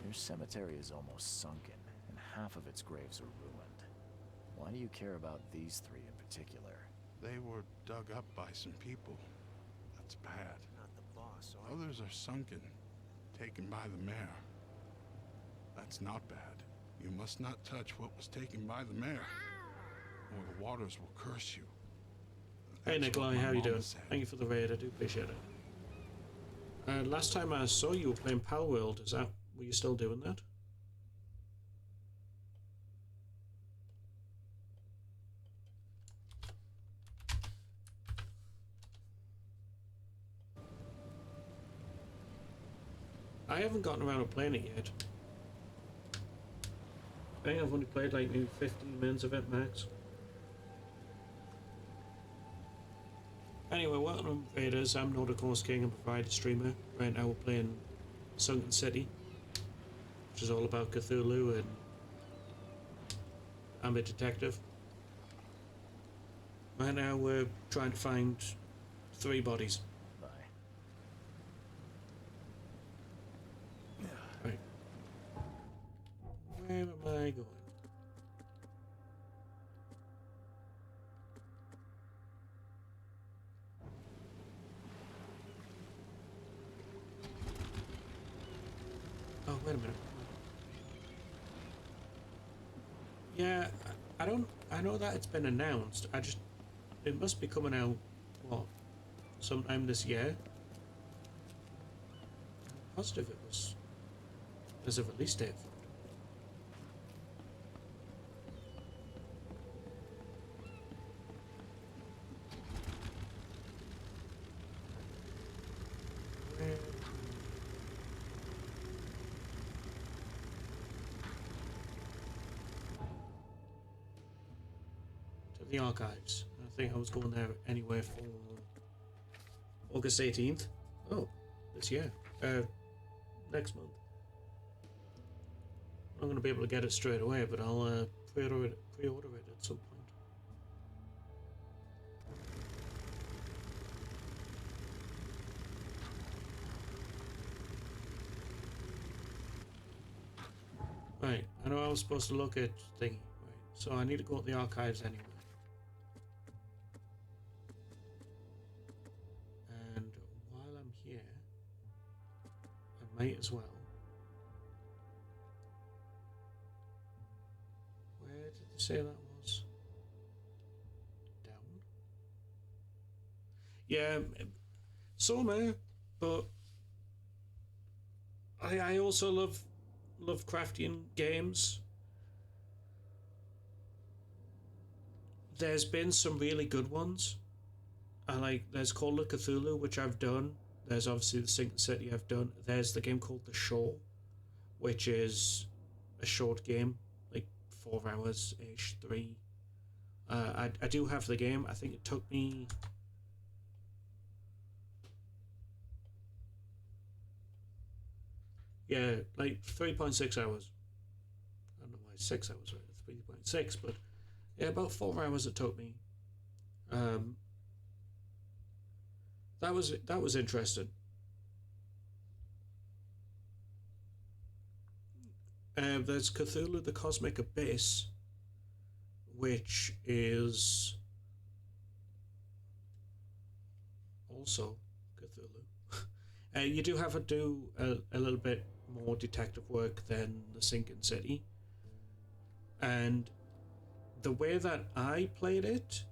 Your cemetery is almost sunken, and half of its graves are ruined. Why do you care about these three in particular? They were dug up by some people. That's bad. Not the boss, are you? Others are sunken, taken by the mayor. That's not bad. You must not touch what was taken by the mayor, or the waters will curse you. Hey That's what Nikolai, my how you mama doing? said. Thank you for the raid, I do appreciate it. Last time I saw you were playing Pal World, were you still doing that? I haven't gotten around to playing it yet. I think I've only played like maybe 15 minutes of it max. Anyway, welcome invaders. I'm Nordic Horse King and Provider Streamer. Right now we're playing Sunken City, which is all about Cthulhu, and I'm a detective. Right now we're trying to find 3 bodies. Bye. Right. Where am I going? Oh, wait a minute. Yeah, I know that it's been announced. It must be coming out, what, sometime this year? I'm positive there's a release date for it. To the archives. I think I was going there anyway for August 18th. Oh, this year. Next month. I'm not going to be able to get it straight away, but I'll pre-order it at some point. Right, I know I was supposed to look at thingy. Right, so I need to go to the archives anyway. And while I'm here, I might as well. Where did they say that was? Down? Yeah, somewhere, but I also love Lovecraftian games. There's been some really good ones. There's Call of Cthulhu, which I've done. There's obviously the Sinking City I've done. There's the game called The Shore, which is a short game, like 4 hours-ish, 3. I do have the game. I think it took me... Yeah, like 3.6 hours. I don't know why 6 hours, right? 3.6, but yeah, about 4 hours it took me. That was interesting. There's Cthulhu: The Cosmic Abyss, which is also Cthulhu. You do have to do a little bit more detective work than the Sinking City, and the way that I played it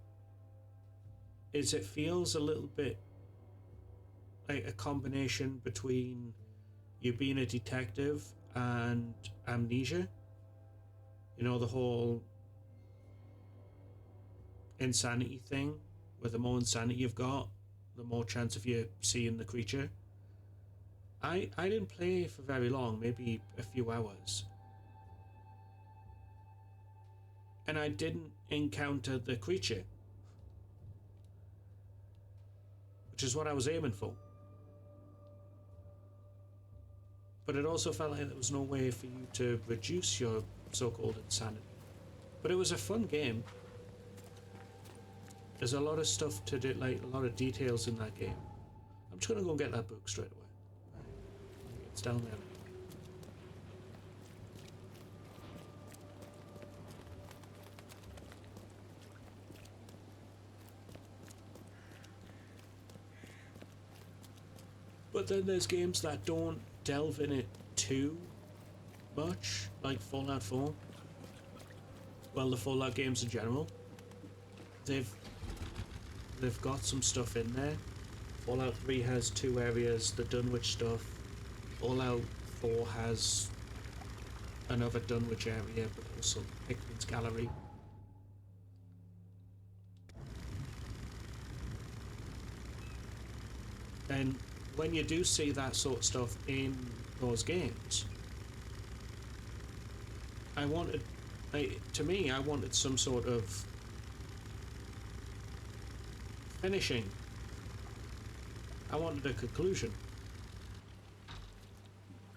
is it feels a little bit like a combination between you being a detective and Amnesia. You know, the whole insanity thing, where the more insanity you've got, the more chance of you seeing the creature. I didn't play for very long, maybe a few hours. And I didn't encounter the creature, which is what I was aiming for. But it also felt like there was no way for you to reduce your so-called insanity. But it was a fun game. There's a lot of stuff to do, like a lot of details in that game. I'm just gonna go and get that book straight away. It's down there. But then there's games that don't delve in it too much, like Fallout 4. Well, the Fallout games in general. They've got some stuff in there. Fallout 3 has 2 areas, the Dunwich stuff. Fallout 4 has another Dunwich area, but also Hickman's Gallery. And when you do see that sort of stuff in those games, I wanted some sort of finishing. I wanted a conclusion.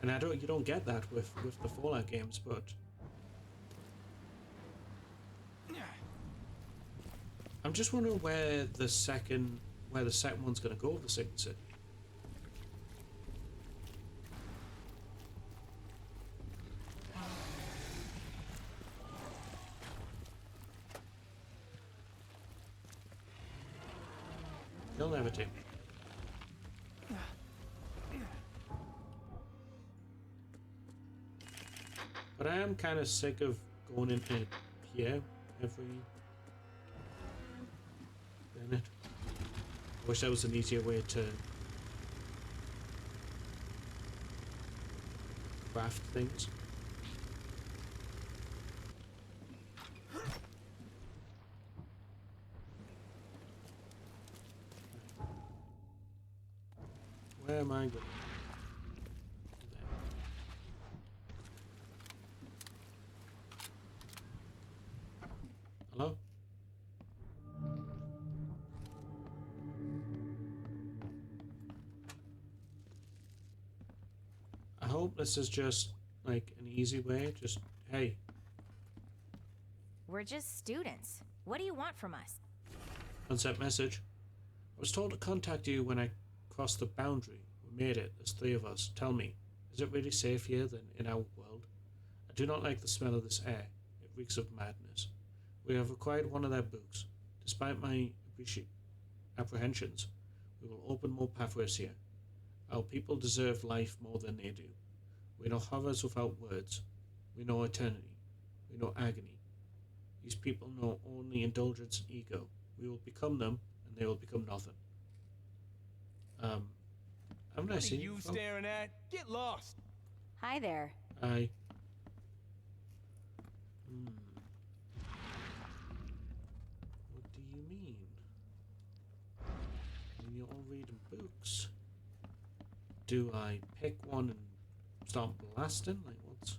And you don't get that with the Fallout games, but I'm just wondering where the second one's gonna go with the Sigma City. You'll never do. But I am kind of sick of going into here every minute. I wish there was an easier way to craft things. Where am I going? There. Hello? I hope this is just like an easy way. Just, hey. We're just students. What do you want from us? Unsent message. I was told to contact you when I crossed the boundary. We made it. There's 3 of us. Tell me, is it really safe here than in our world? I do not like the smell of this air. It reeks of madness. We have acquired one of their books. Despite my apprehensions, we will open more pathways here. Our people deserve life more than they do. We know horrors without words. We know eternity. We know agony. These people know only indulgence and ego. We will become them, and they will become nothing. Haven't I seen you before? Staring at? Get lost. Hi there. Hi. What do you mean? When you're all reading books, do I pick one and start blasting? Like, what's...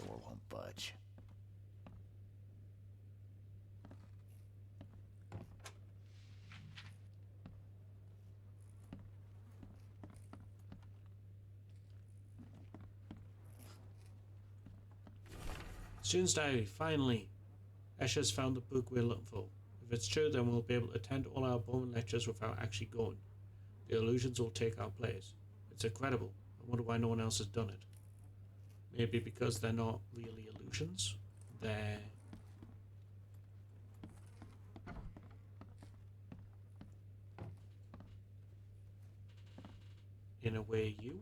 Door won't budge. Student's diary, finally. Escher's found the book we're looking for. If it's true, then we'll be able to attend all our Bowman lectures without actually going. The illusions will take our place. It's incredible. I wonder why no one else has done it. Maybe because they're not really illusions. They're... in a way, you?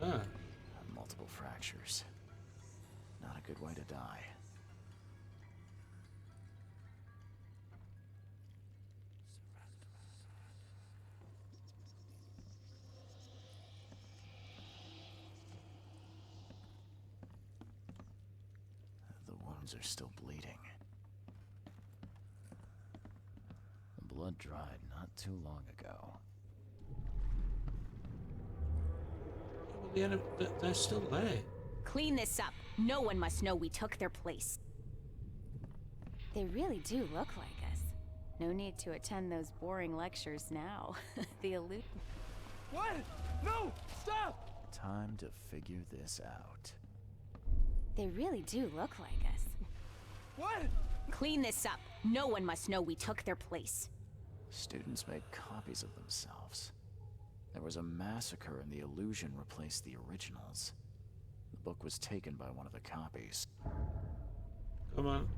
Ah, Multiple fractures. Not a good way to die. The wounds are still bleeding. The blood dried not too long ago. well, they're still there. Clean this up. No one must know we took their place. They really do look like us. No need to attend those boring lectures now. The illusion. What? No! Stop! Time to figure this out. They really do look like us. What? Clean this up. No one must know we took their place. Students made copies of themselves. There was a massacre and the illusion replaced the originals. The book was taken by one of the copies. Come on.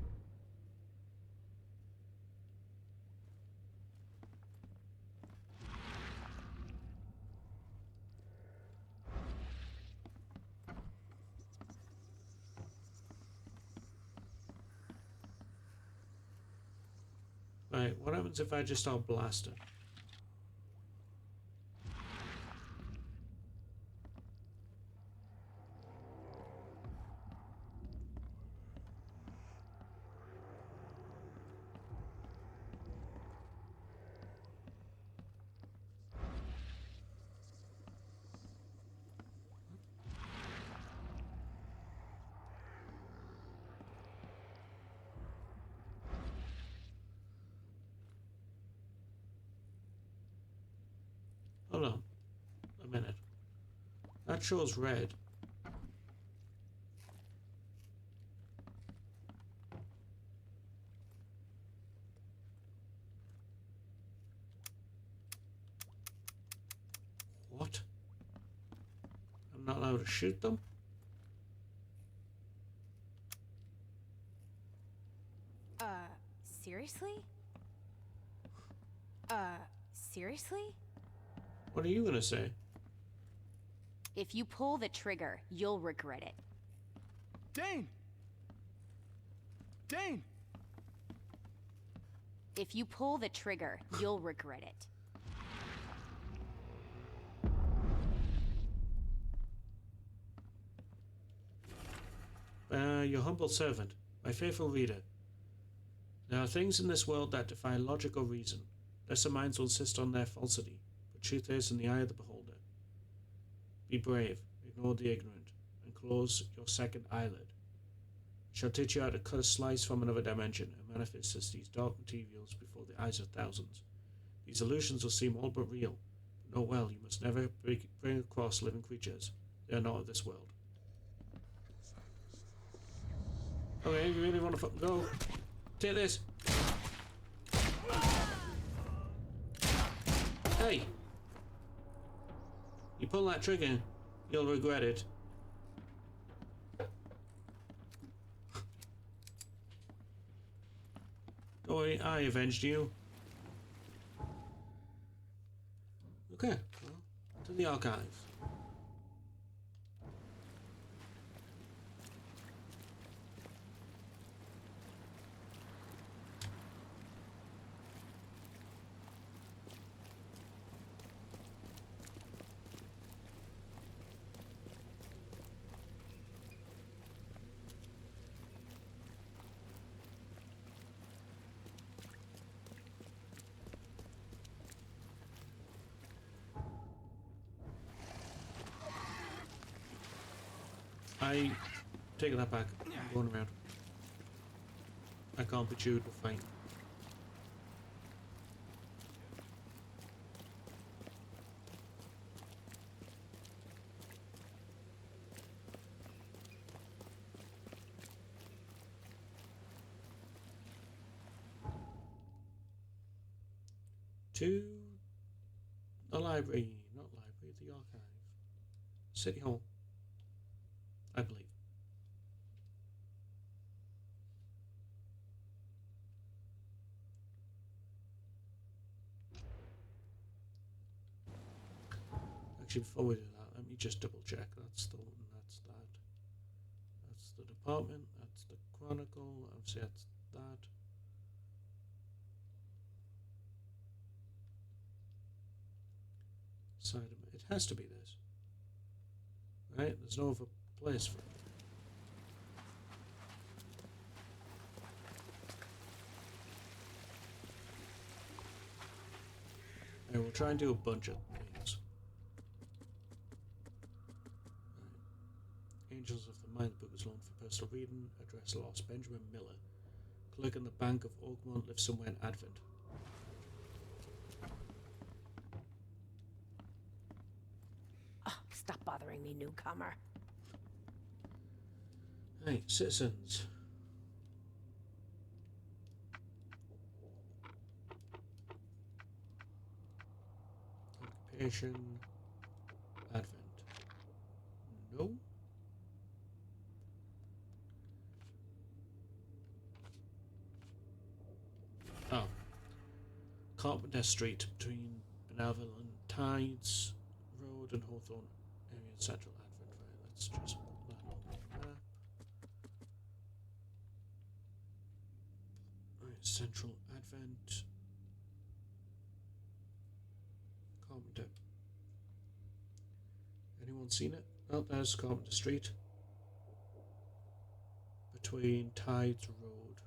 Right, what happens if I just start blasting? Hold on a minute. That shows red. What? I'm not allowed to shoot them? Seriously? Seriously? What are you gonna say? If you pull the trigger, you'll regret it. Dane! Dane! If you pull the trigger, you'll regret it. Your humble servant, my faithful reader. There are things in this world that defy logic or reason. Lesser minds will insist on their falsity, but truth is in the eye of the beholder. Be brave, ignore the ignorant, and close your second eyelid. It shall teach you how to cut a slice from another dimension and manifest as these dark materials before the eyes of thousands. These illusions will seem all but real, but know well you must never bring across living creatures. They are not of this world. Okay, you really want to fucking go? Take this. Hey! You pull that trigger, you'll regret it. Don't worry, I avenged you. Okay, well, to the archives. I take that back. I'm going around. I can't be chewed with fight. To the library, not library, the archive. City Hall, I believe. Actually, before we do that, let me me just double check. That's the one. That's that. That's the department. That's the chronicle. Obviously, that's that. Side of it. It has to be this. Right? There's no other place for it. And we'll try and do a bunch of things. Right. Angels of the Mind book is loaned for personal reading. Address lost. Benjamin Miller. Clerk in the Bank of Oakmont lives somewhere in Advent. Oh, stop bothering me, newcomer. Hey, citizens. Occupation. Advent. No. Oh. Carpenter Street between Benevolent Tides Road and Hawthorne area in central Advent. Right, let's just put that on the map. Right, central Advent. Carpenter. Anyone seen it? Oh, there's Carpenter Street. Between Tides Road.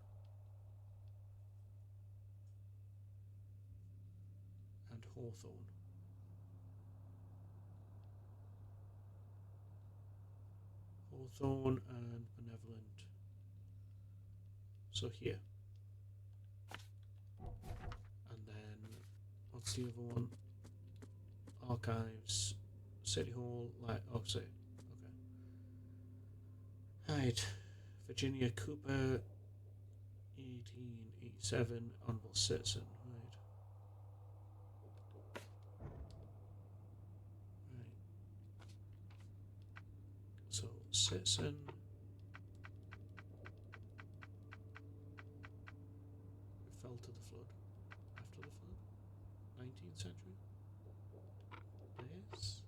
And Hawthorne. Hawthorne and Benevolent. So here. And then, what's the other one? Archives, City Hall, oh, say, okay. Right, Virginia Cooper, 1887, Honorable Citizen, right. Right. So, Citizen. Fell to the flood. After the flood? 19th century? This.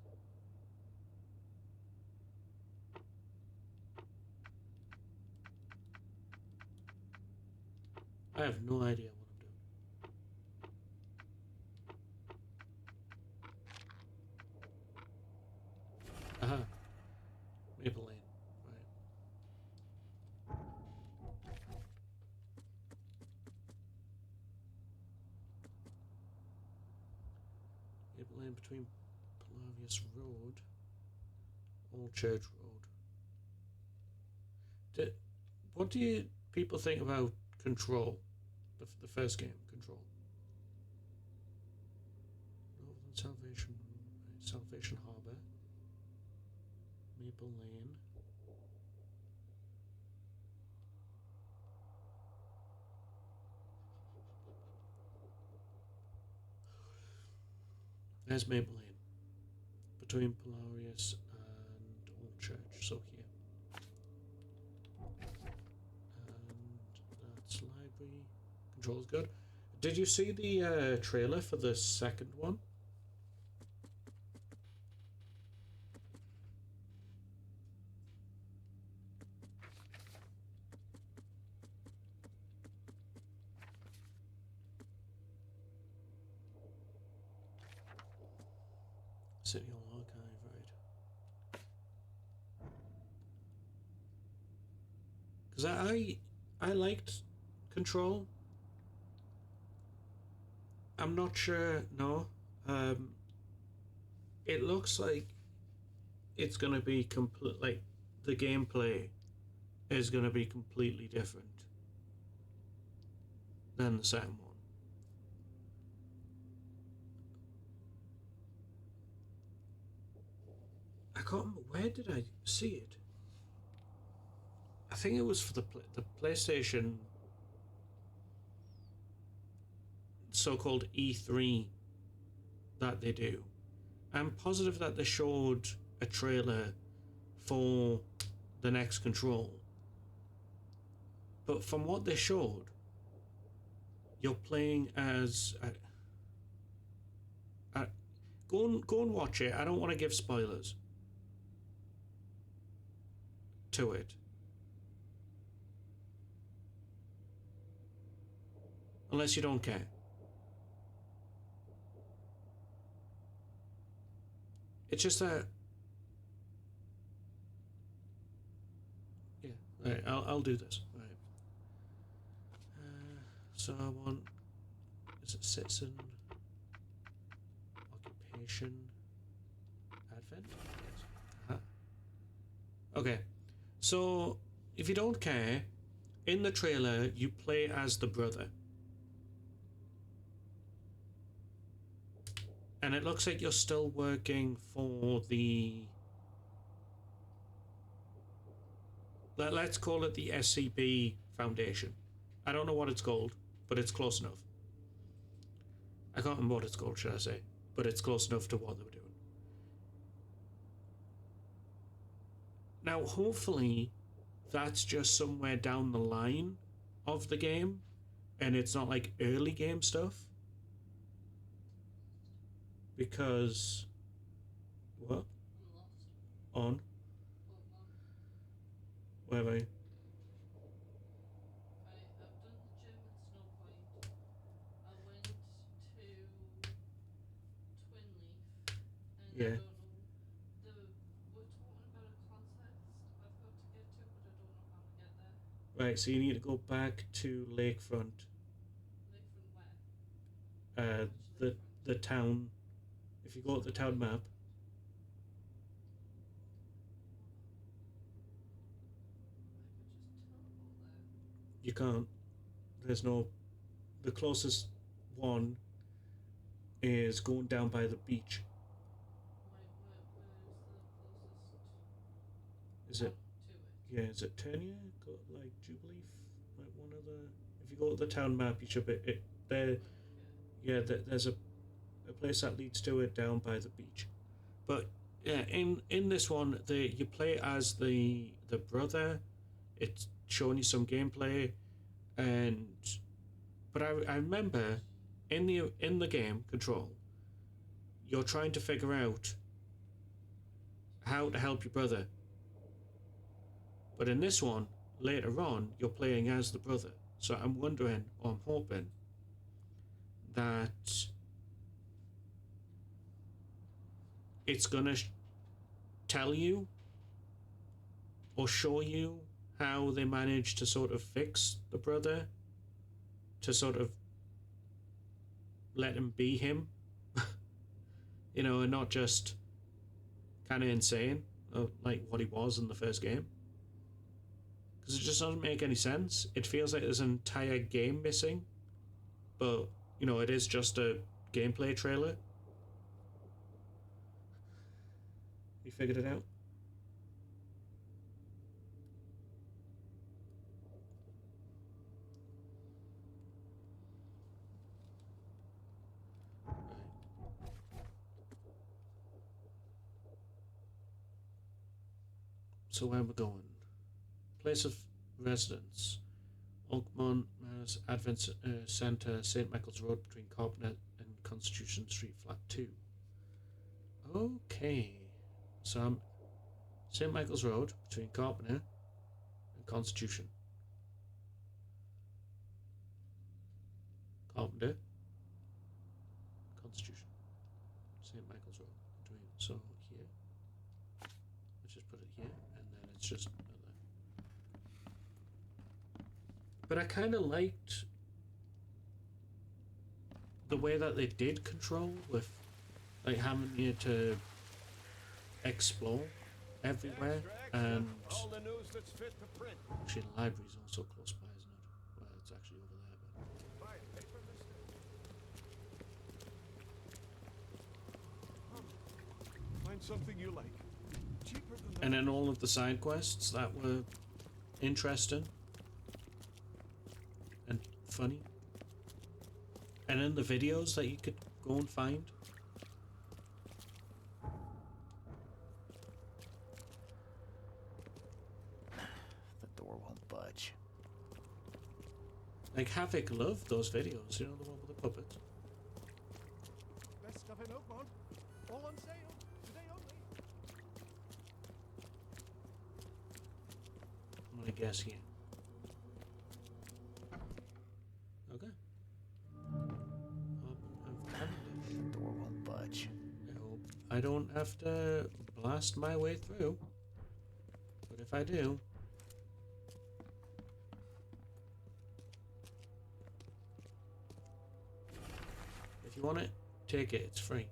I have no idea what I'm doing. Aha. Maple Lane. Right. Maple Lane between Palavius Road, Old Church Road. What do you people think about Control? The first game, Control. Northern Salvation Harbor, Maple Lane. There's Maple Lane. Between Polarius and Old Church, so here. And that's library. Control's good. Did you see the trailer for the second one? City Hall Archive, right. Because I liked Control. I'm not sure, no. It looks like it's going to be complete, like, the gameplay is going to be completely different than the second one. I can't remember, where did I see it? I think it was for the PlayStation so-called E3 that they do. I'm positive that they showed a trailer for the next Control. But from what they showed, you're playing as... go and watch it. I don't want to give spoilers. to it. Unless you don't care. It's just that... Yeah, alright, I'll do this. Alright. So I want... Is it citizen? Occupation? Advent? Yes. Okay. So, if you don't care, in the trailer, you play as the brother. And it looks like you're still working for the... Let's call it the SCP Foundation. I don't know what it's called, but it's close enough. I can't remember what it's called, should I say. But it's close enough to what they were doing. Now, hopefully, that's just somewhere down the line of the game, and it's not like early game stuff. Because... What? On? Where am I? Yeah. Right, so you need to go back to Lakefront. The town. If you go to the town map. You can't. There's no... The closest one is going down by the beach. Is it? Yeah, is it Turnier? Like Jubilee? Like one of the... If you go to the town map, you should be... There... Yeah, there's a place that leads to it down by the beach. But yeah, in this one, you play as the brother. It's showing you some gameplay, but I remember in the game Control, you're trying to figure out how to help your brother. But in this one, later on, you're playing as the brother. So I'm wondering, or I'm hoping, that it's gonna tell you or show you how they managed to sort of fix the brother, to sort of let him be him, you know, and not just kind of insane like what he was in the first game. Because it just doesn't make any sense. It feels like there's an entire game missing, but you know, it is just a gameplay trailer. You figured it out? So where we're going? Place of residence. Oakmont, Mass, Advent Centre, St. Michael's Road between Carpenter and Constitution Street, Flat 2. Okay. So I'm St. Michael's Road between Carpenter and Constitution. Carpenter, Constitution. St. Michael's Road between, so here. Let's just put it here, and then it's just there. But I kind of liked the way that they did Control, with like having you to explore everywhere, and actually the library's also close by, isn't it? Well, it's actually over there, but... Find something you like. Cheaper than And then all of the side quests that were interesting and funny, and then the videos that you could go and find. The door won't budge. Like Havoc loved those videos, you know, the one with the puppets. best stuff in Oakmont. All on sale. Today only. my guess here. Okay. I've Cavendish. Door won't budge. I hope I don't have to blast my way through. But if I do... If you want it, take it. It's free.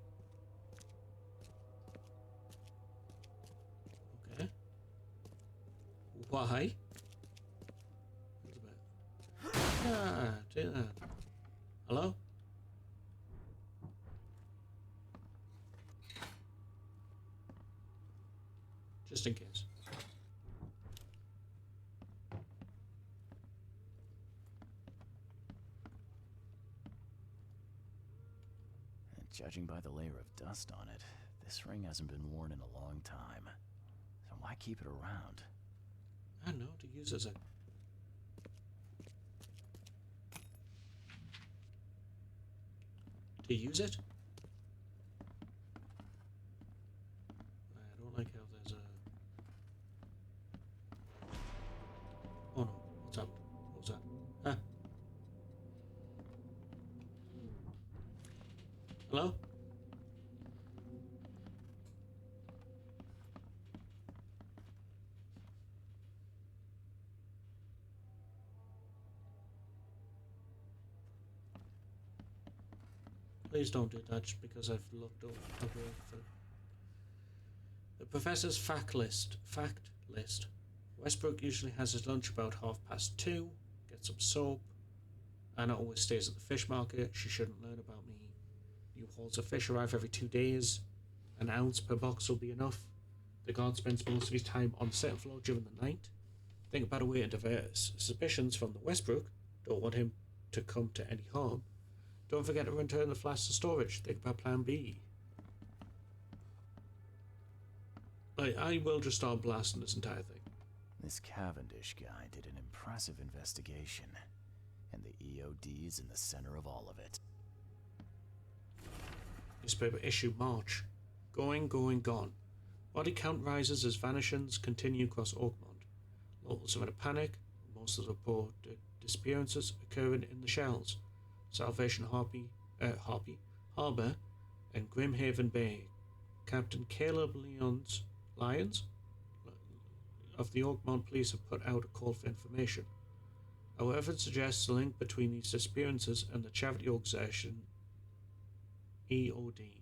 Okay. Why? Ah, take that. Hello? Just in case. And judging by the layer of dust on it, this ring hasn't been worn in a long time. So why keep it around? I don't know, to use as a... To use it? I don't like how there's a... Oh no, what's up? What was that? Huh? Hello? Please don't do that just because I've looked over for the professor's fact list. Westbrook usually has his lunch about 2:30, gets some soap. Anna always stays at the fish market. She shouldn't learn about me. New hauls of fish arrive every 2 days. An ounce per box will be enough. The guard spends most of his time on the second floor during the night. Think about a way to divert his suspicions from the Westbrook. Don't want him to come to any harm. Don't forget to return the flask to storage. Think about plan B. I will just start blasting this entire thing. This Cavendish guy did an impressive investigation, and the EOD's in the center of all of it. Newspaper issue March. Going, gone. Body count rises as vanishings continue across Oakmont. Locals are in a panic. Most of the reported disappearances occurring in the shells. Salvation Harbor and Grimhaven Bay. Captain Caleb Lyons of the Oakmont Police have put out a call for information. Our evidence suggests a link between these disappearances and the charity organization EOD,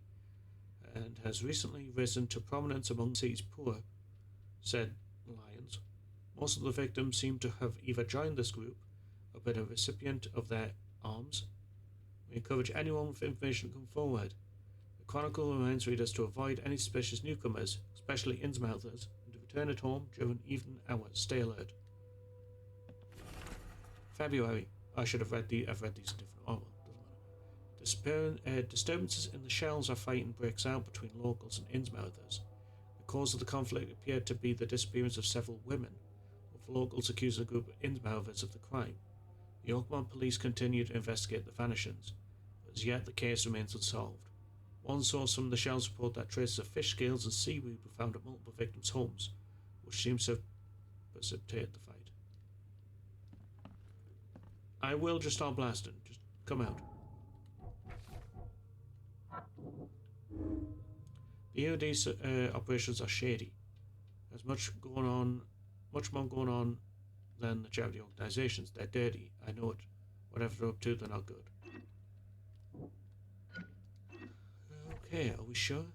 and has recently risen to prominence among the city's poor, said Lyons. Most of the victims seem to have either joined this group or been a recipient of their alms. We encourage anyone with information to come forward. The Chronicle reminds readers to avoid any suspicious newcomers, especially Innsmouthers, and to return at home during evening hours. Stay alert. February. I should have read I've read these in different. Oh, well, doesn't matter. Disturbances in the shells are fighting breaks out between locals and Innsmouthers. The cause of the conflict appeared to be the disappearance of several women, with locals accusing a group of Innsmouthers of the crime. The Oakmont police continue to investigate the vanishings, but as yet the case remains unsolved. One source from the shells report that traces of fish scales and seaweed were found at multiple victims' homes, which seems to have precipitated the fight. I will just start blasting. Just come out. The EOD operations are shady. There's much more going on than the charity organizations. They're dirty. I know it. Whatever they're up to, they're not good. Okay, are we sure?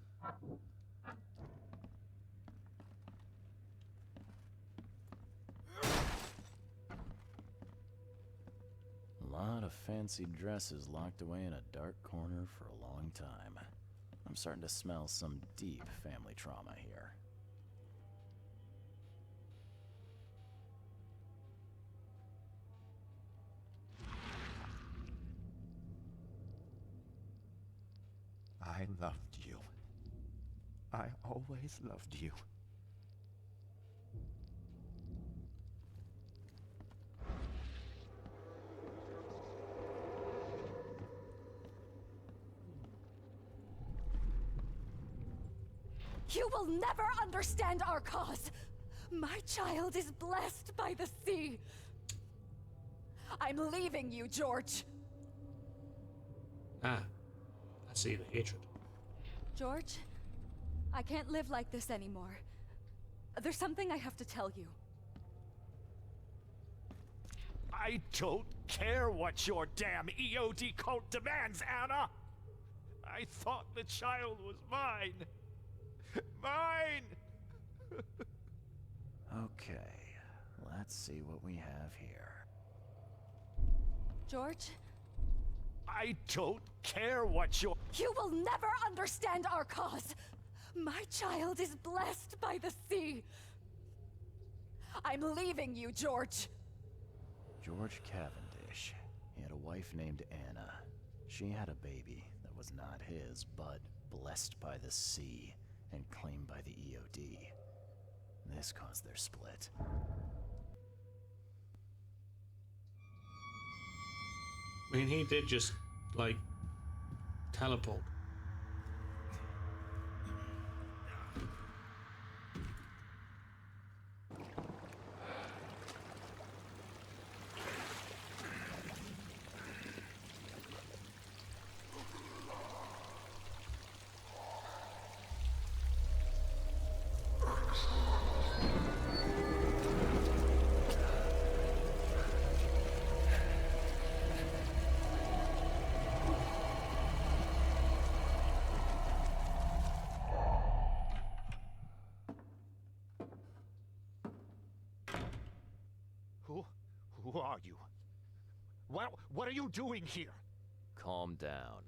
A lot of fancy dresses locked away in a dark corner for a long time. I'm starting to smell some deep family trauma here. I loved you. I always loved you. You will never understand our cause! My child is blessed by the sea. I'm leaving you, George. Ah, I see the hatred. George, I can't live like this anymore. There's something I have to tell you. I don't care what your damn EOD cult demands, Anna! I thought the child was mine. Mine! Okay, let's see what we have here. George? I don't care what your— You will never understand our cause! My child is blessed by the sea! I'm leaving you, George! George Cavendish. He had a wife named Anna. She had a baby that was not his, but blessed by the sea and claimed by the EOD. This caused their split. I mean, he did just, like, teleport. Who are you? What are you doing here? Calm down.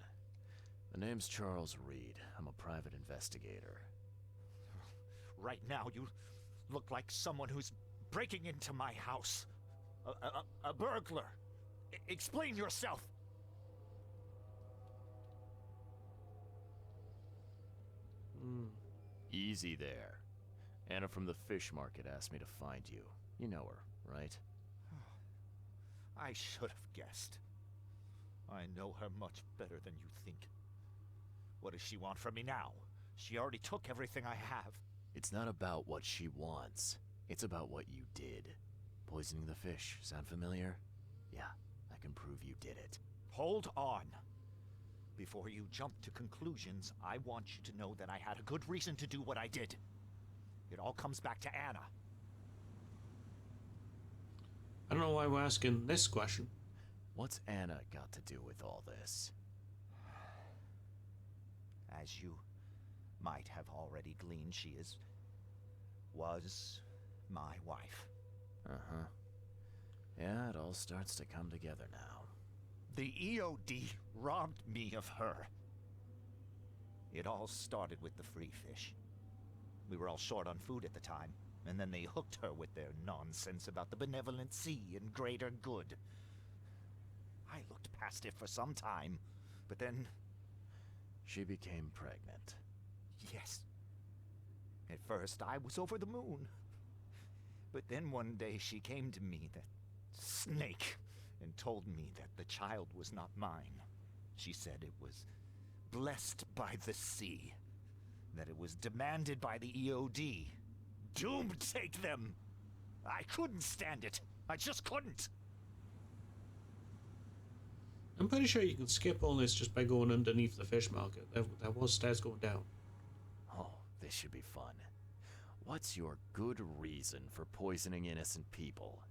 My name's Charles Reed. I'm a private investigator. Right now, you look like someone who's breaking into my house. A burglar. Explain yourself. Easy there. Anna from the fish market asked me to find you. You know her, right? I should have guessed. I know her much better than you think. What does she want from me now? She already took everything I have. It's not about what she wants. It's about what you did. Poisoning the fish. Sound familiar? Yeah, I can prove you did it. Hold on. Before you jump to conclusions, I want you to know that I had a good reason to do what I did. It all comes back to Anna. I don't know why we're asking this question. What's Anna got to do with all this? As you might have already gleaned, she was my wife. Uh-huh. Yeah, it all starts to come together now. The EOD robbed me of her. It all started with the free fish. We were all short on food at the time, and then they hooked her with their nonsense about the benevolent sea and greater good. I looked past it for some time, but then... She became pregnant. Yes. At first, I was over the moon. But then one day she came to me, that snake, and told me that the child was not mine. She said it was blessed by the sea, that it was demanded by the EOD. Doom take them! I couldn't stand it. I just couldn't. I'm pretty sure you can skip all this just by going underneath the fish market. There was stairs going down. Oh, this should be fun. What's your good reason for poisoning innocent people?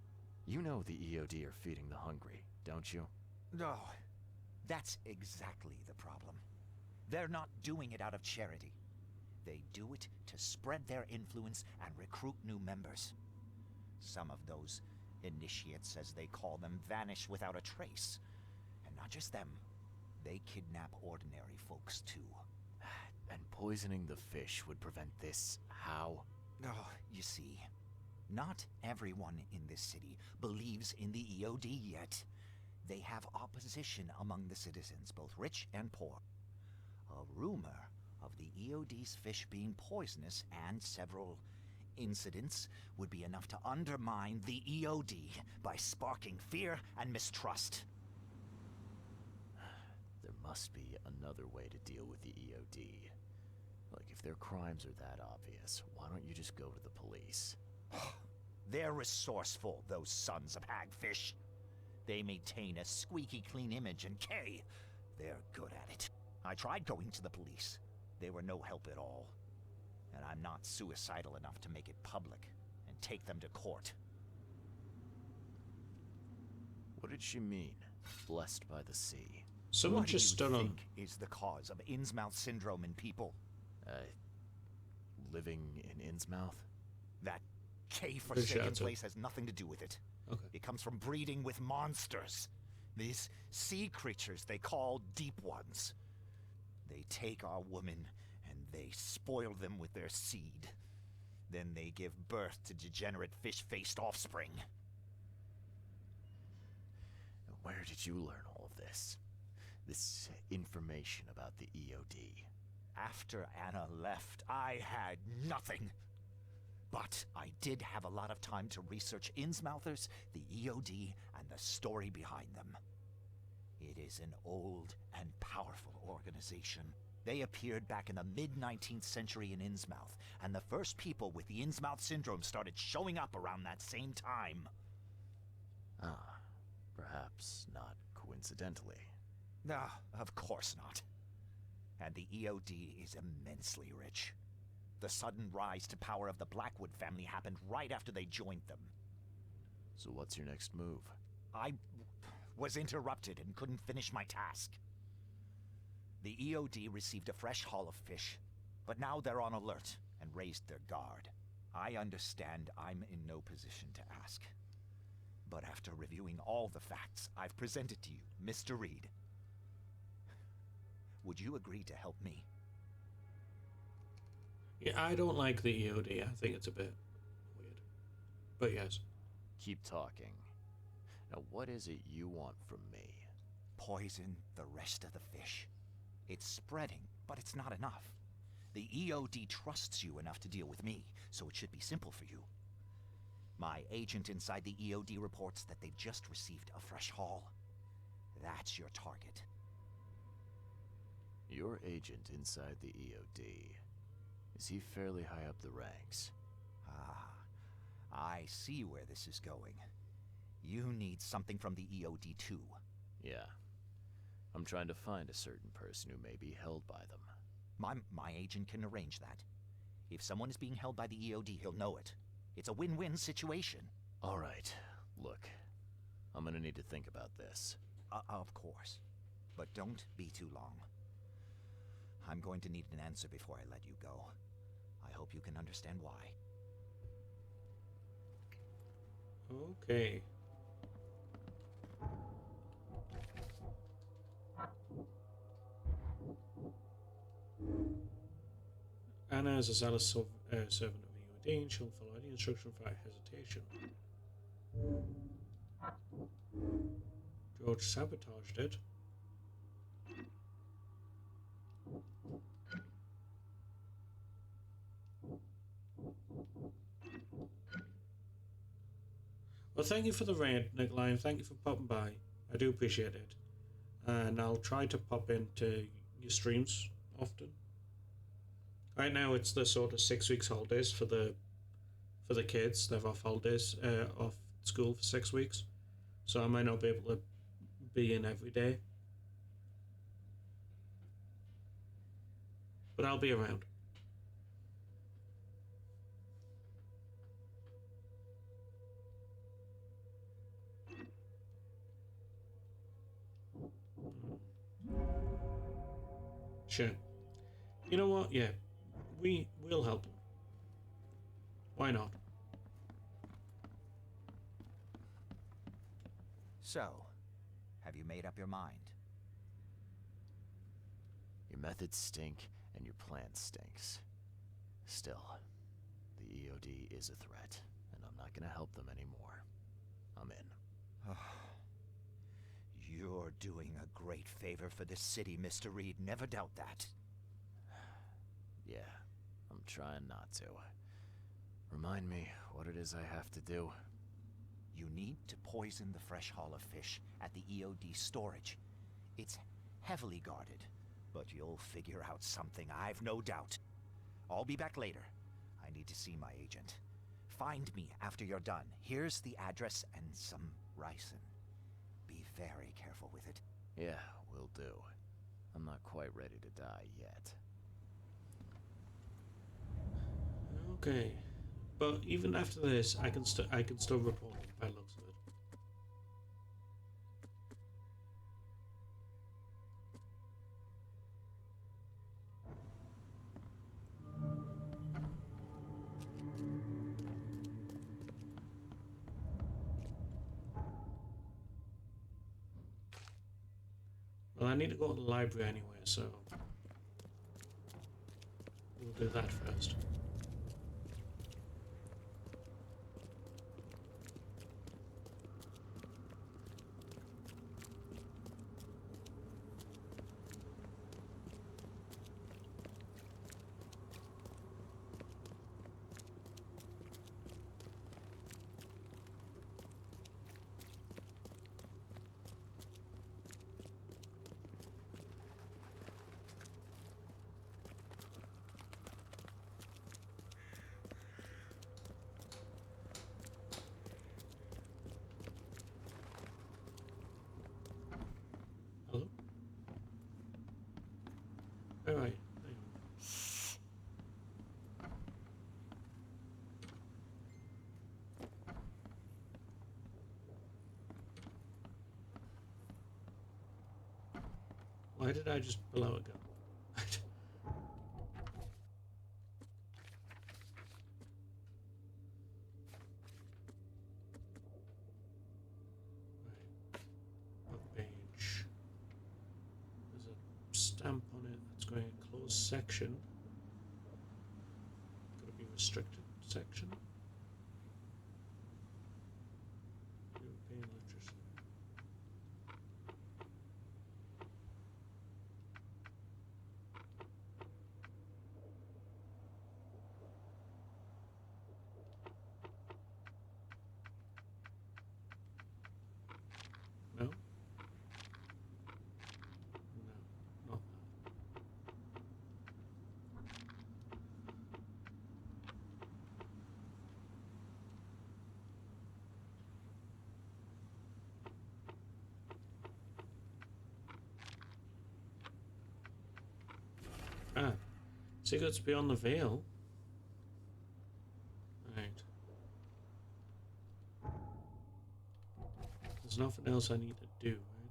You know the EOD are feeding the hungry, don't you? No, that's exactly the problem. They're not doing it out of charity. They do it to spread their influence and recruit new members. Some of those initiates, as they call them, vanish without a trace. And not just them, they kidnap ordinary folks too. And poisoning the fish would prevent this. How? Oh, you see, not everyone in this city believes in the EOD yet. They have opposition among the citizens, both rich and poor. A rumor of the EOD's fish being poisonous and several incidents would be enough to undermine the EOD by sparking fear and mistrust. There must be another way to deal with the EOD. Like, if their crimes are that obvious, why don't you just go to the police? They're resourceful, those sons of hagfish. They maintain a squeaky clean image, and Kay, they're good at it. I tried going to the police. They were no help at all. And I'm not suicidal enough to make it public and take them to court. What did she mean? Blessed by the sea. Someone What do just you stood on. think is the cause of Innsmouth syndrome in people? Living in Innsmouth? That Good K-forsaken shout, place has nothing to do with it. Okay. It comes from breeding with monsters. These sea creatures they call Deep Ones. They take our women and they spoil them with their seed. Then they give birth to degenerate fish-faced offspring. Where did you learn all of this? This information about the EOD? After Anna left, I had nothing. But I did have a lot of time to research Innsmouthers, the EOD, and the story behind them. It is an old and powerful organization. They appeared back in the mid-19th century in Innsmouth, and the first people with the Innsmouth syndrome started showing up around that same time. Ah, perhaps not coincidentally. No, of course not. And the EOD is immensely rich. The sudden rise to power of the Blackwood family happened right after they joined them. So what's your next move? I was interrupted and couldn't finish my task. The EOD received a fresh haul of fish, but now they're on alert and raised their guard. I understand I'm in no position to ask. But after reviewing all the facts I've presented to you, Mr. Reed, would you agree to help me? Yeah, I don't like the EOD. I think it's a bit weird. But yes. Keep talking. Now, what is it you want from me? Poison the rest of the fish. It's spreading, but it's not enough. The EOD trusts you enough to deal with me, so it should be simple for you. My agent inside the EOD reports that they've just received a fresh haul. That's your target. Your agent inside the EOD. Is he fairly high up the ranks? Ah, I see where this is going. You need something from the EOD too. Yeah. I'm trying to find a certain person who may be held by them. My agent can arrange that. If someone is being held by the EOD, he'll know it. It's a win-win situation. All right. Look, I'm gonna need to think about this. Of course. But don't be too long. I'm going to need an answer before I let you go. I hope you can understand why. Okay. Anna is a zealous servant of EOD and she'll follow any instruction without hesitation. George sabotaged it. Well, thank you for the raid, Nick Lion. Thank you for popping by. I do appreciate it. And I'll try to pop into your streams often. Right now it's the sort of 6 weeks holidays for the kids. They're off holidays, off school for 6 weeks. So I might not be able to be in every day. But I'll be around. Sure. You know what? Yeah. We'll help them. Why not? So, have you made up your mind? Your methods stink, and your plan stinks. Still, the EOD is a threat, and I'm not gonna help them anymore. I'm in. You're doing a great favor for this city, Mr. Reed. Never doubt that. Yeah, I'm trying not to. Remind me what it is I have to do. You need to poison the fresh haul of fish at the EOD storage. It's heavily guarded, but you'll figure out something, I've no doubt. I'll be back later. I need to see my agent. find me after you're done. Here's the address and some ricin. Be very careful with it. Yeah, will do. I'm not quite ready to die yet. Okay, but even after this, I can still report it by the looks of it. Well, I need to go to the library anyway, so we'll do that first. Hello? Alright. Why did I just blow a gun? Page. There's a stamp on it that's going to closed section. Could it be restricted section? European literature. No? No, not that. Ah. Secrets beyond the veil. Right. There's nothing else I need to do, right?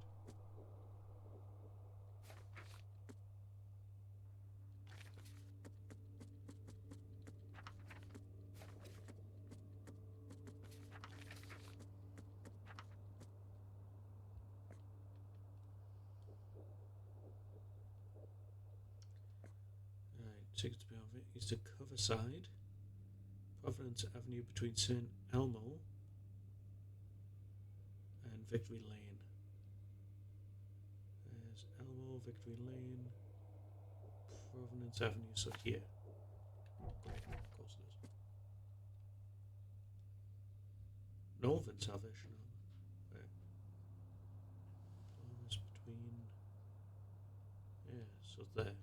Secrets beyond it is the cover side. Providence Avenue between St. Elmo and Victory Lane. There's Elmo, Victory Lane, Providence Avenue, so here. Great, of course it is. Northern Salvation Army. Right. Providence between. Yeah, so there.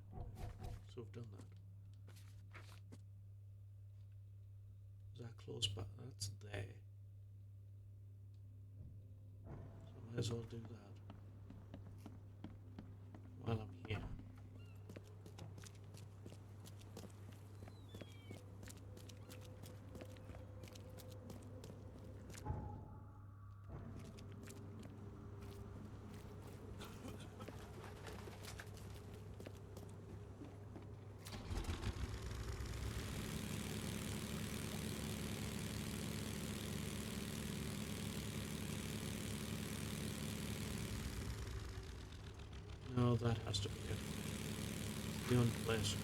So we've done that. Is that close by? That's there. So I might as well do that while I'm here. No, that has to be it. Beyond place.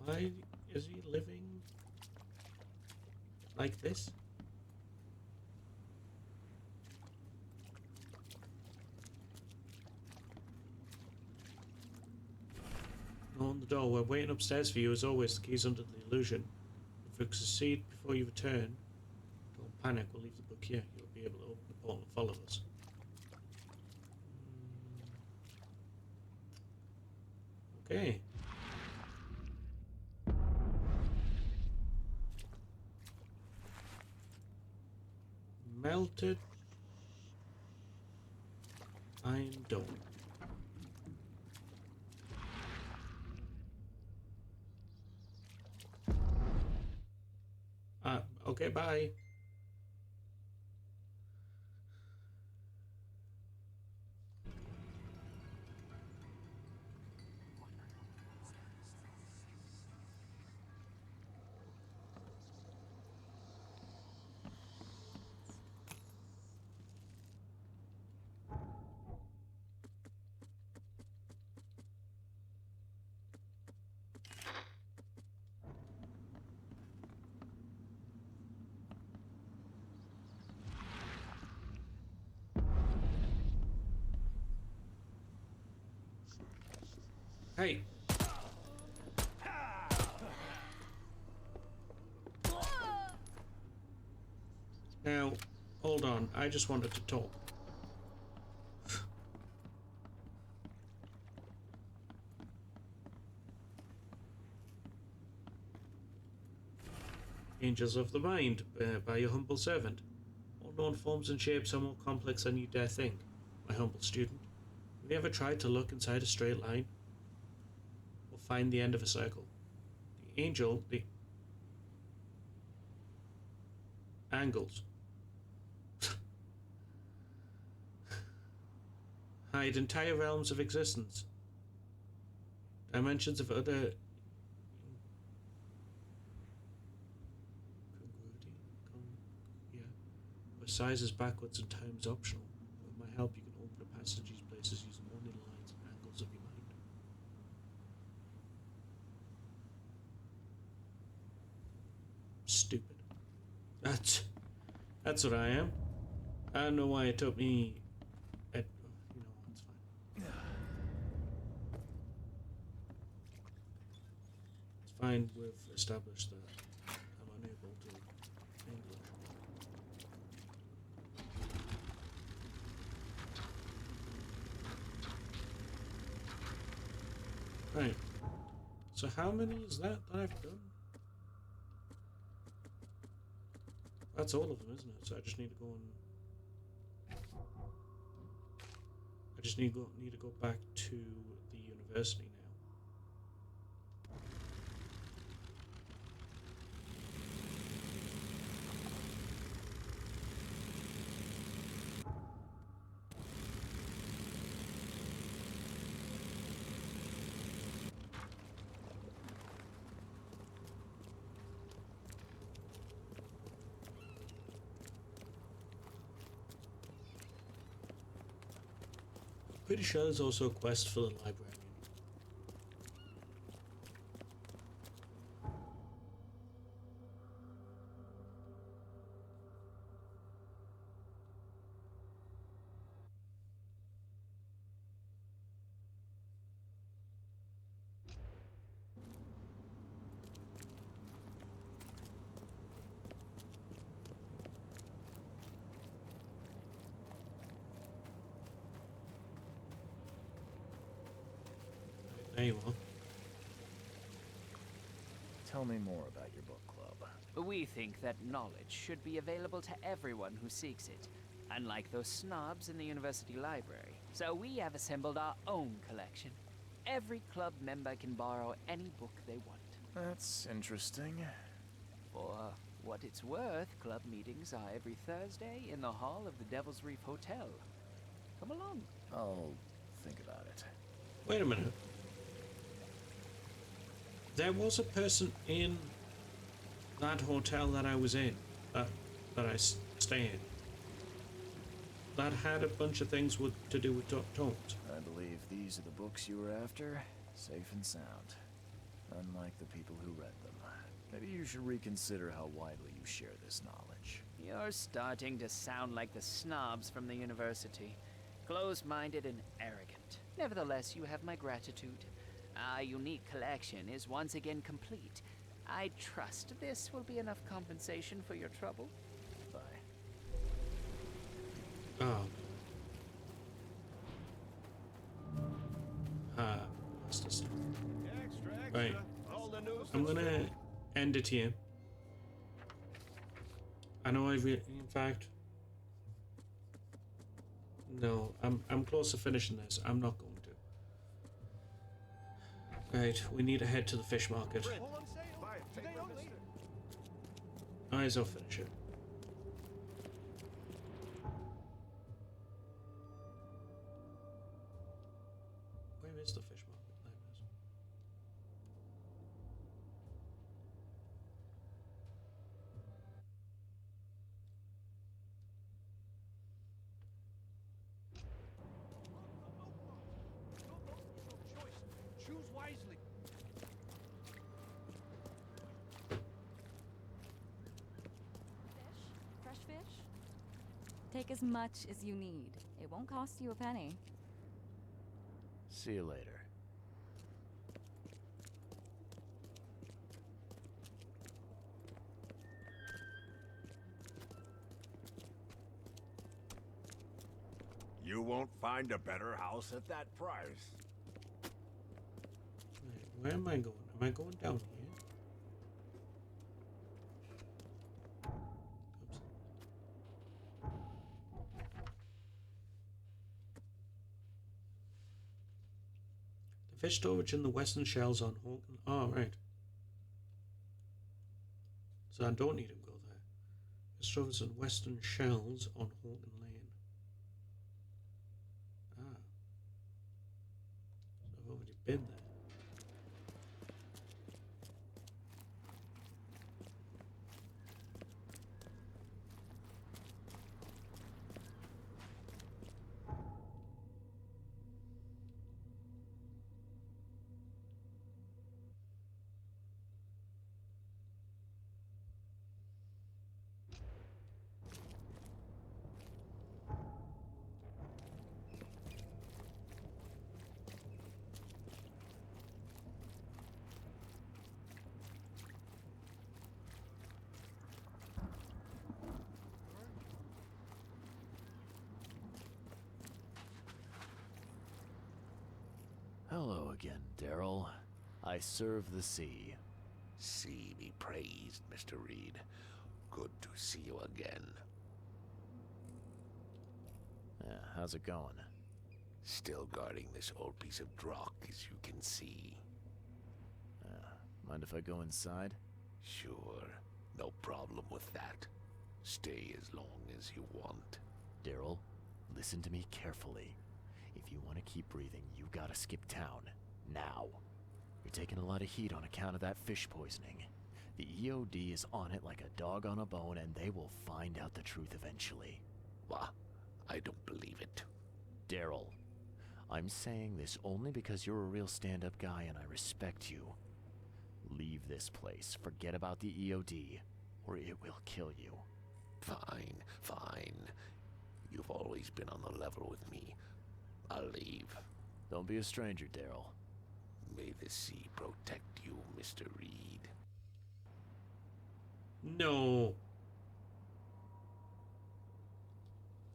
Why is he living like this? door. We're waiting upstairs for you as always. The key's under the illusion. If you succeed before you return, don't panic. We'll leave the book here. You'll be able to open the portal and follow us. Okay. Melted iron door. Okay, bye. Hey. Now, hold on. I just wanted to talk. Angels of the Mind, by your humble servant. All known forms and shapes are more complex than you dare think, my humble student. Have you ever tried to look inside a straight line? Or find the end of a circle? The angel, the angles hide entire realms of existence, dimensions of other where size is backwards and time is optional. With my help, you can open a passage to these places using only the lines and angles of your mind. Stupid. That's what I am. I don't know why it took me. It's fine. It's fine. We've established that I'm unable to English. Right. So how many is that I've done? That's all of them, isn't it? So I just need to go and need to go back to the university now. Pretty sure there's also a quest for the librarian. There you are. Tell me more about your book club. We think that knowledge should be available to everyone who seeks it, unlike those snobs in the university library. So we have assembled our own collection. Every club member can borrow any book they want. That's interesting. For what it's worth, club meetings are every Thursday in the hall of the Devil's Reef Hotel. Come along. I'll think about it. Wait a minute. There was a person in that hotel that I was in, that I stay in, that had a bunch of things to do with tomes. I believe these are the books you were after, safe and sound. Unlike the people who read them. Maybe you should reconsider how widely you share this knowledge. You're starting to sound like the snobs from the university. Close-minded and arrogant. Nevertheless, you have my gratitude. Our unique collection is once again complete. I trust this will be enough compensation for your trouble. Bye. Oh. Master stuff. Right. I'm gonna end it here. I know in fact, no, I'm close to finishing this. I'm not going to. Right, we need to head to the fish market. Might as well finish it. Where is the fish market? There it is. Choose wisely. Fresh fish? Take as much as you need. It won't cost you a penny. See you later. You won't find a better house at that price. Right, where am I going? Am I going down here? Oops. The fish storage in the western shells on Hawken. Oh, right. So I don't need to go there. Fish storage in western shells on Hawken Lane. Ah. So I've already been there. Hello again, Daryl. I serve the sea. Sea be praised, Mr. Reed. Good to see you again. Yeah, how's it going? Still guarding this old piece of drock, as you can see. Mind if I go inside? Sure, no problem with that. Stay as long as you want. Daryl, listen to me carefully. If you want to keep breathing, you gotta skip town. Now. You're taking a lot of heat on account of that fish poisoning. The EOD is on it like a dog on a bone, and they will find out the truth eventually. What? I don't believe it. Daryl, I'm saying this only because you're a real stand-up guy and I respect you. Leave this place. Forget about the EOD, or it will kill you. Fine, fine. You've always been on the level with me. I'll leave. Don't be a stranger, Daryl. May the sea protect you, Mr. Reed. No.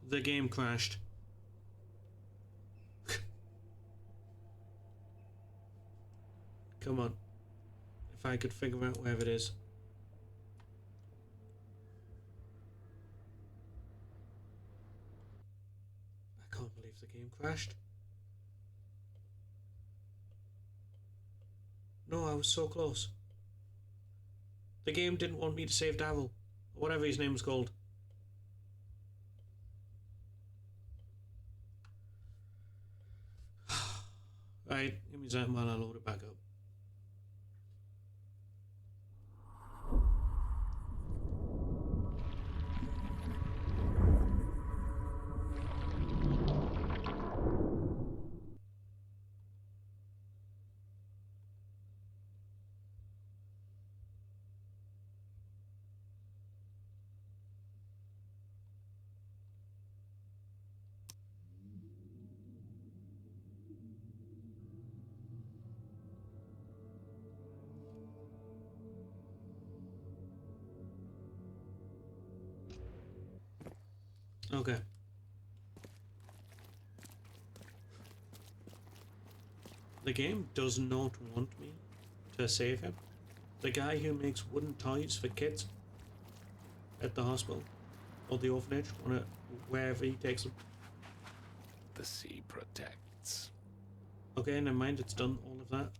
The game crashed. Come on. If I could figure out where it is. I can't believe the game crashed. No, I was so close. The game didn't want me to save Daryl, or whatever his name was called. Right, give me a second while I load it back up. Okay. The game does not want me to save him. The guy who makes wooden toys for kids at the hospital or the orphanage, wherever he takes them. The sea protects. Okay, never mind, it's done all of that.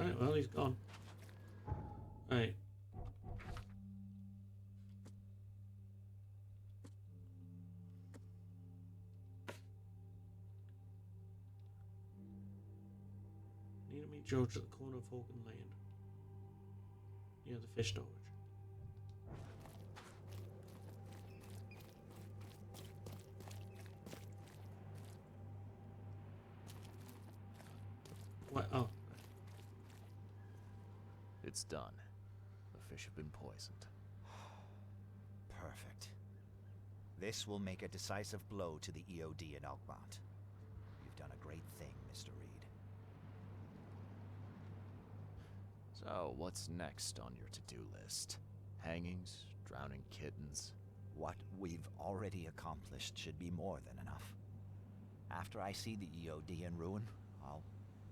Alright, well, he's gone. Alright. Need to meet George at the corner of Hogan Lane. Near the fish storage. What? Oh. It's done. The fish have been poisoned. Perfect. This will make a decisive blow to the EOD in Oakmont. You've done a great thing, Mr. Reed. So, what's next on your to-do list? Hangings? Drowning kittens? What we've already accomplished should be more than enough. After I see the EOD in ruin, I'll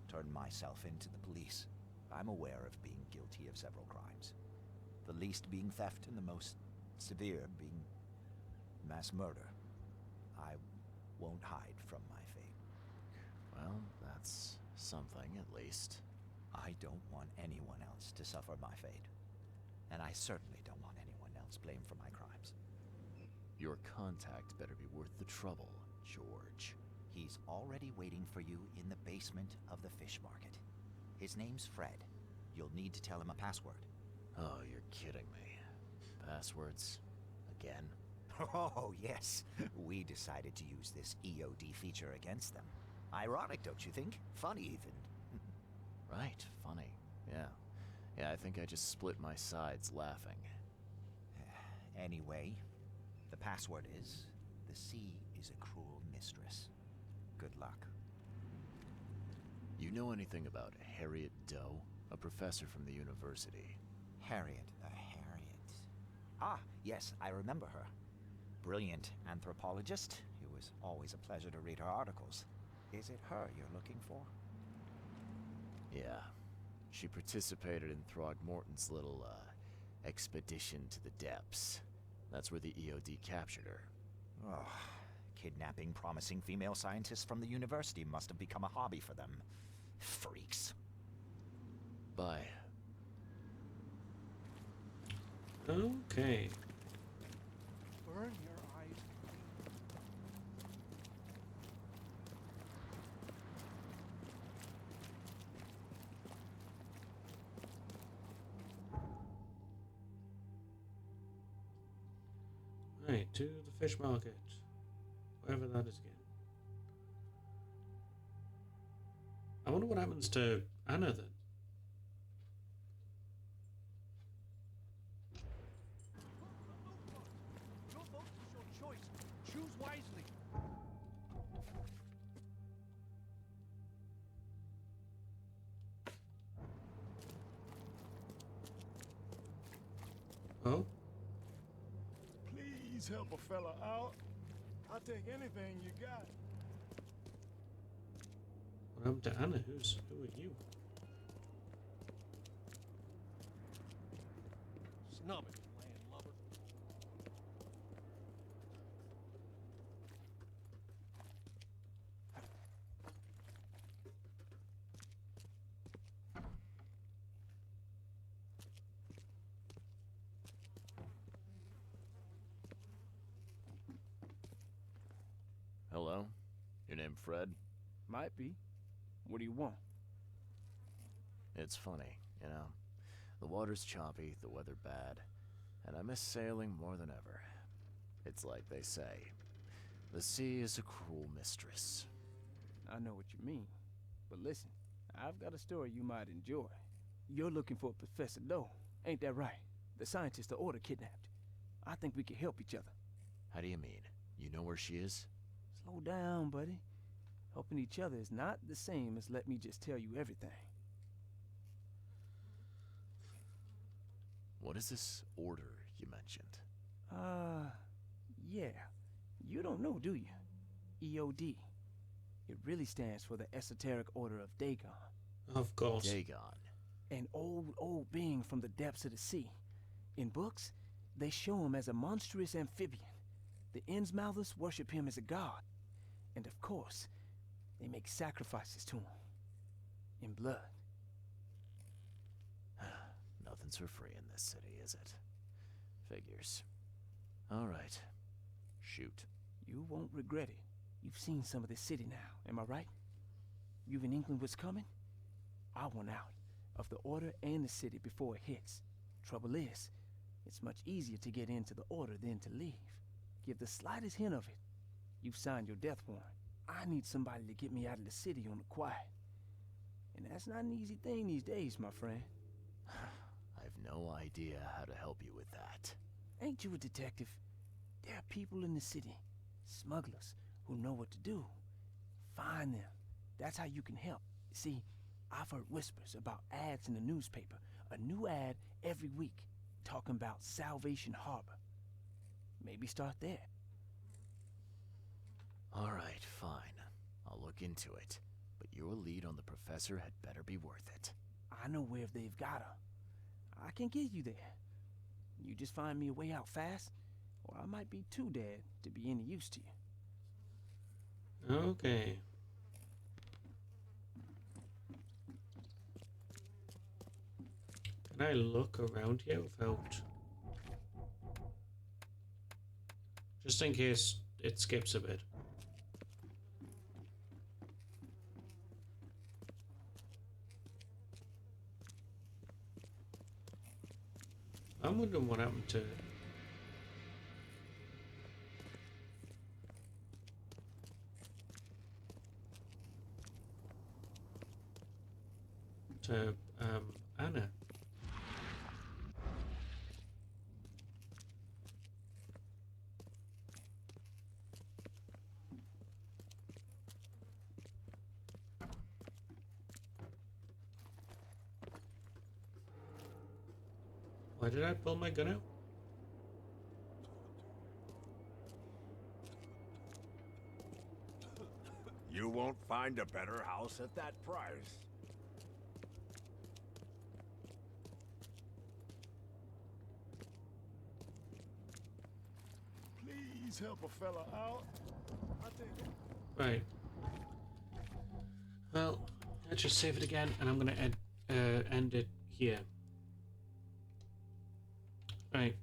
turn myself into the police. I'm aware of being guilty of several crimes. The least being theft and the most severe being mass murder. I won't hide from my fate. Well, that's something at least. I don't want anyone else to suffer my fate. And I certainly don't want anyone else blamed for my crimes. Your contact better be worth the trouble, George. He's already waiting for you in the basement of the fish market. His name's Fred. You'll need to tell him a password. Oh, you're kidding me. Passwords? Again? Oh, yes. We decided to use this EOD feature against them. Ironic, don't you think? Funny, even. Right, funny. Yeah. Yeah, I think I just split my sides laughing. Anyway, the password is, the sea is a cruel mistress. Good luck. You know anything about Harriet Doe? A professor from the university. Harriet. Ah, yes, I remember her. Brilliant anthropologist. It was always a pleasure to read her articles. Is it her you're looking for? Yeah. She participated in Throgmorton's little, expedition to the depths. That's where the EOD captured her. Oh, kidnapping promising female scientists from the university must have become a hobby for them. Freaks. Bye. Okay. Burn your eyes. Right, to the fish market. Wherever that is again. I wonder what happens to Anna then. Your vote is your choice. Choose wisely. Oh? Please help a fella out. I'll take anything you got. What happened to Anna? Who are you? coming, landlubber. Hello? Your name Fred? Might be. What do you want? It's funny, you know. The water's choppy, the weather bad, and I miss sailing more than ever. It's like they say, the sea is a cruel mistress. I know what you mean. But listen, I've got a story you might enjoy. You're looking for Professor Lowe, ain't that right? The scientist the Order kidnapped. I think we can help each other. How do you mean? You know where she is? Slow down, buddy. Helping each other is not the same as let me just tell you everything. What is this order you mentioned? Yeah. You don't know, do you? EOD. It really stands for the Esoteric Order of Dagon. Of course. Dagon. An old being from the depths of the sea. In books, they show him as a monstrous amphibian. The Innsmouthers worship him as a god. And of course, they make sacrifices to him. In blood. Nothing's for free in this city, is it? Figures. All right. Shoot. You won't regret it. You've seen some of this city now, am I right? You've an inkling what's coming? I want out of the Order and the city before it hits. Trouble is, it's much easier to get into the Order than to leave. Give the slightest hint of it, you've signed your death warrant. I need somebody to get me out of the city on the quiet. And that's not an easy thing these days, my friend. I've no idea how to help you with that. Ain't you a detective? There are people in the city, smugglers, who know what to do. Find them. That's how you can help. See, I've heard whispers about ads in the newspaper. A new ad every week, talking about Salvation Harbor. Maybe start there. All right, fine. I'll look into it. But your lead on the professor had better be worth it. I know where they've got her. I can get you there. You just find me a way out fast, or I might be too dead to be any use to you. Okay. Can I look around here without... just in case it skips a bit. I'm wondering what happened to... Anna. Why did I pull my gun out? You won't find a better house at that price. Please help a fella out. I think. Right. Well, let's just save it again, and I'm gonna end it here. Right.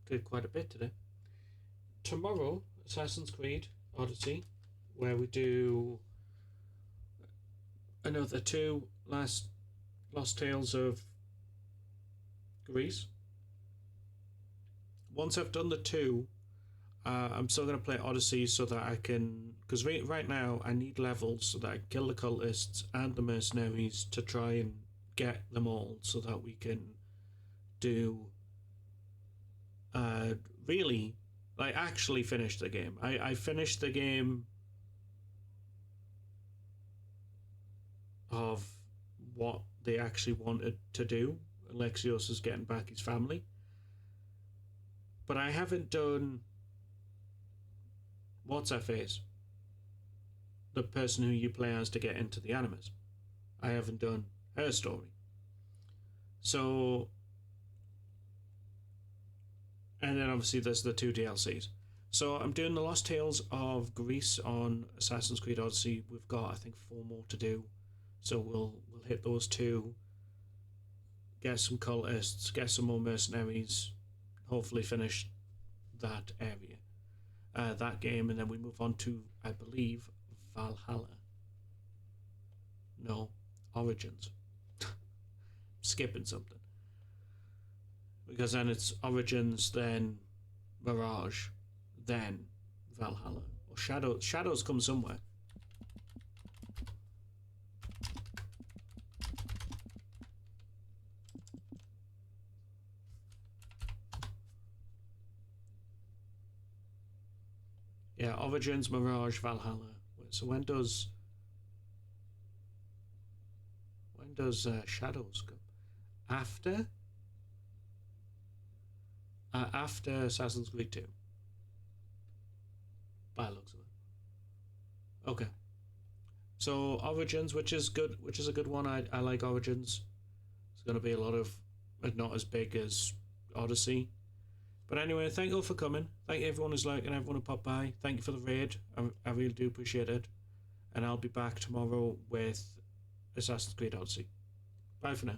Did quite a bit today. Tomorrow, Assassin's Creed Odyssey, where we do another 2 Lost Tales of Greece. Once I've done the 2, I'm still going to play Odyssey so that I can... because right now I need levels so that I can kill the cultists and the mercenaries to try and get them all so that we can do... really... like, actually finish the game. I finished the game of what they actually wanted to do. Alexios is getting back his family. But I haven't done... what's her face? The person who you play as to get into the Animus. I haven't done her story. So, and then obviously there's the 2 DLCs. So I'm doing the Lost Tales of Greece on Assassin's Creed Odyssey. We've got, I think, 4 more to do. So we'll hit those 2, get some cultists, get some more mercenaries, hopefully finish that area, that game, and then we move on to, I believe, Valhalla. No, Origins. Skipping something. Because then it's Origins, then Mirage, then Valhalla. Or Shadows come somewhere. Yeah, Origins, Mirage, Valhalla. So when does Shadows come? After? After Assassin's Creed 2. By the looks of it. Okay. So Origins, which is good, which is a good one. I like Origins. It's going to be a lot of, not as big as Odyssey. But anyway, thank you all for coming. Thank you everyone who's liking, everyone who popped by. Thank you for the raid. I really do appreciate it. And I'll be back tomorrow with Assassin's Creed Odyssey. Bye for now.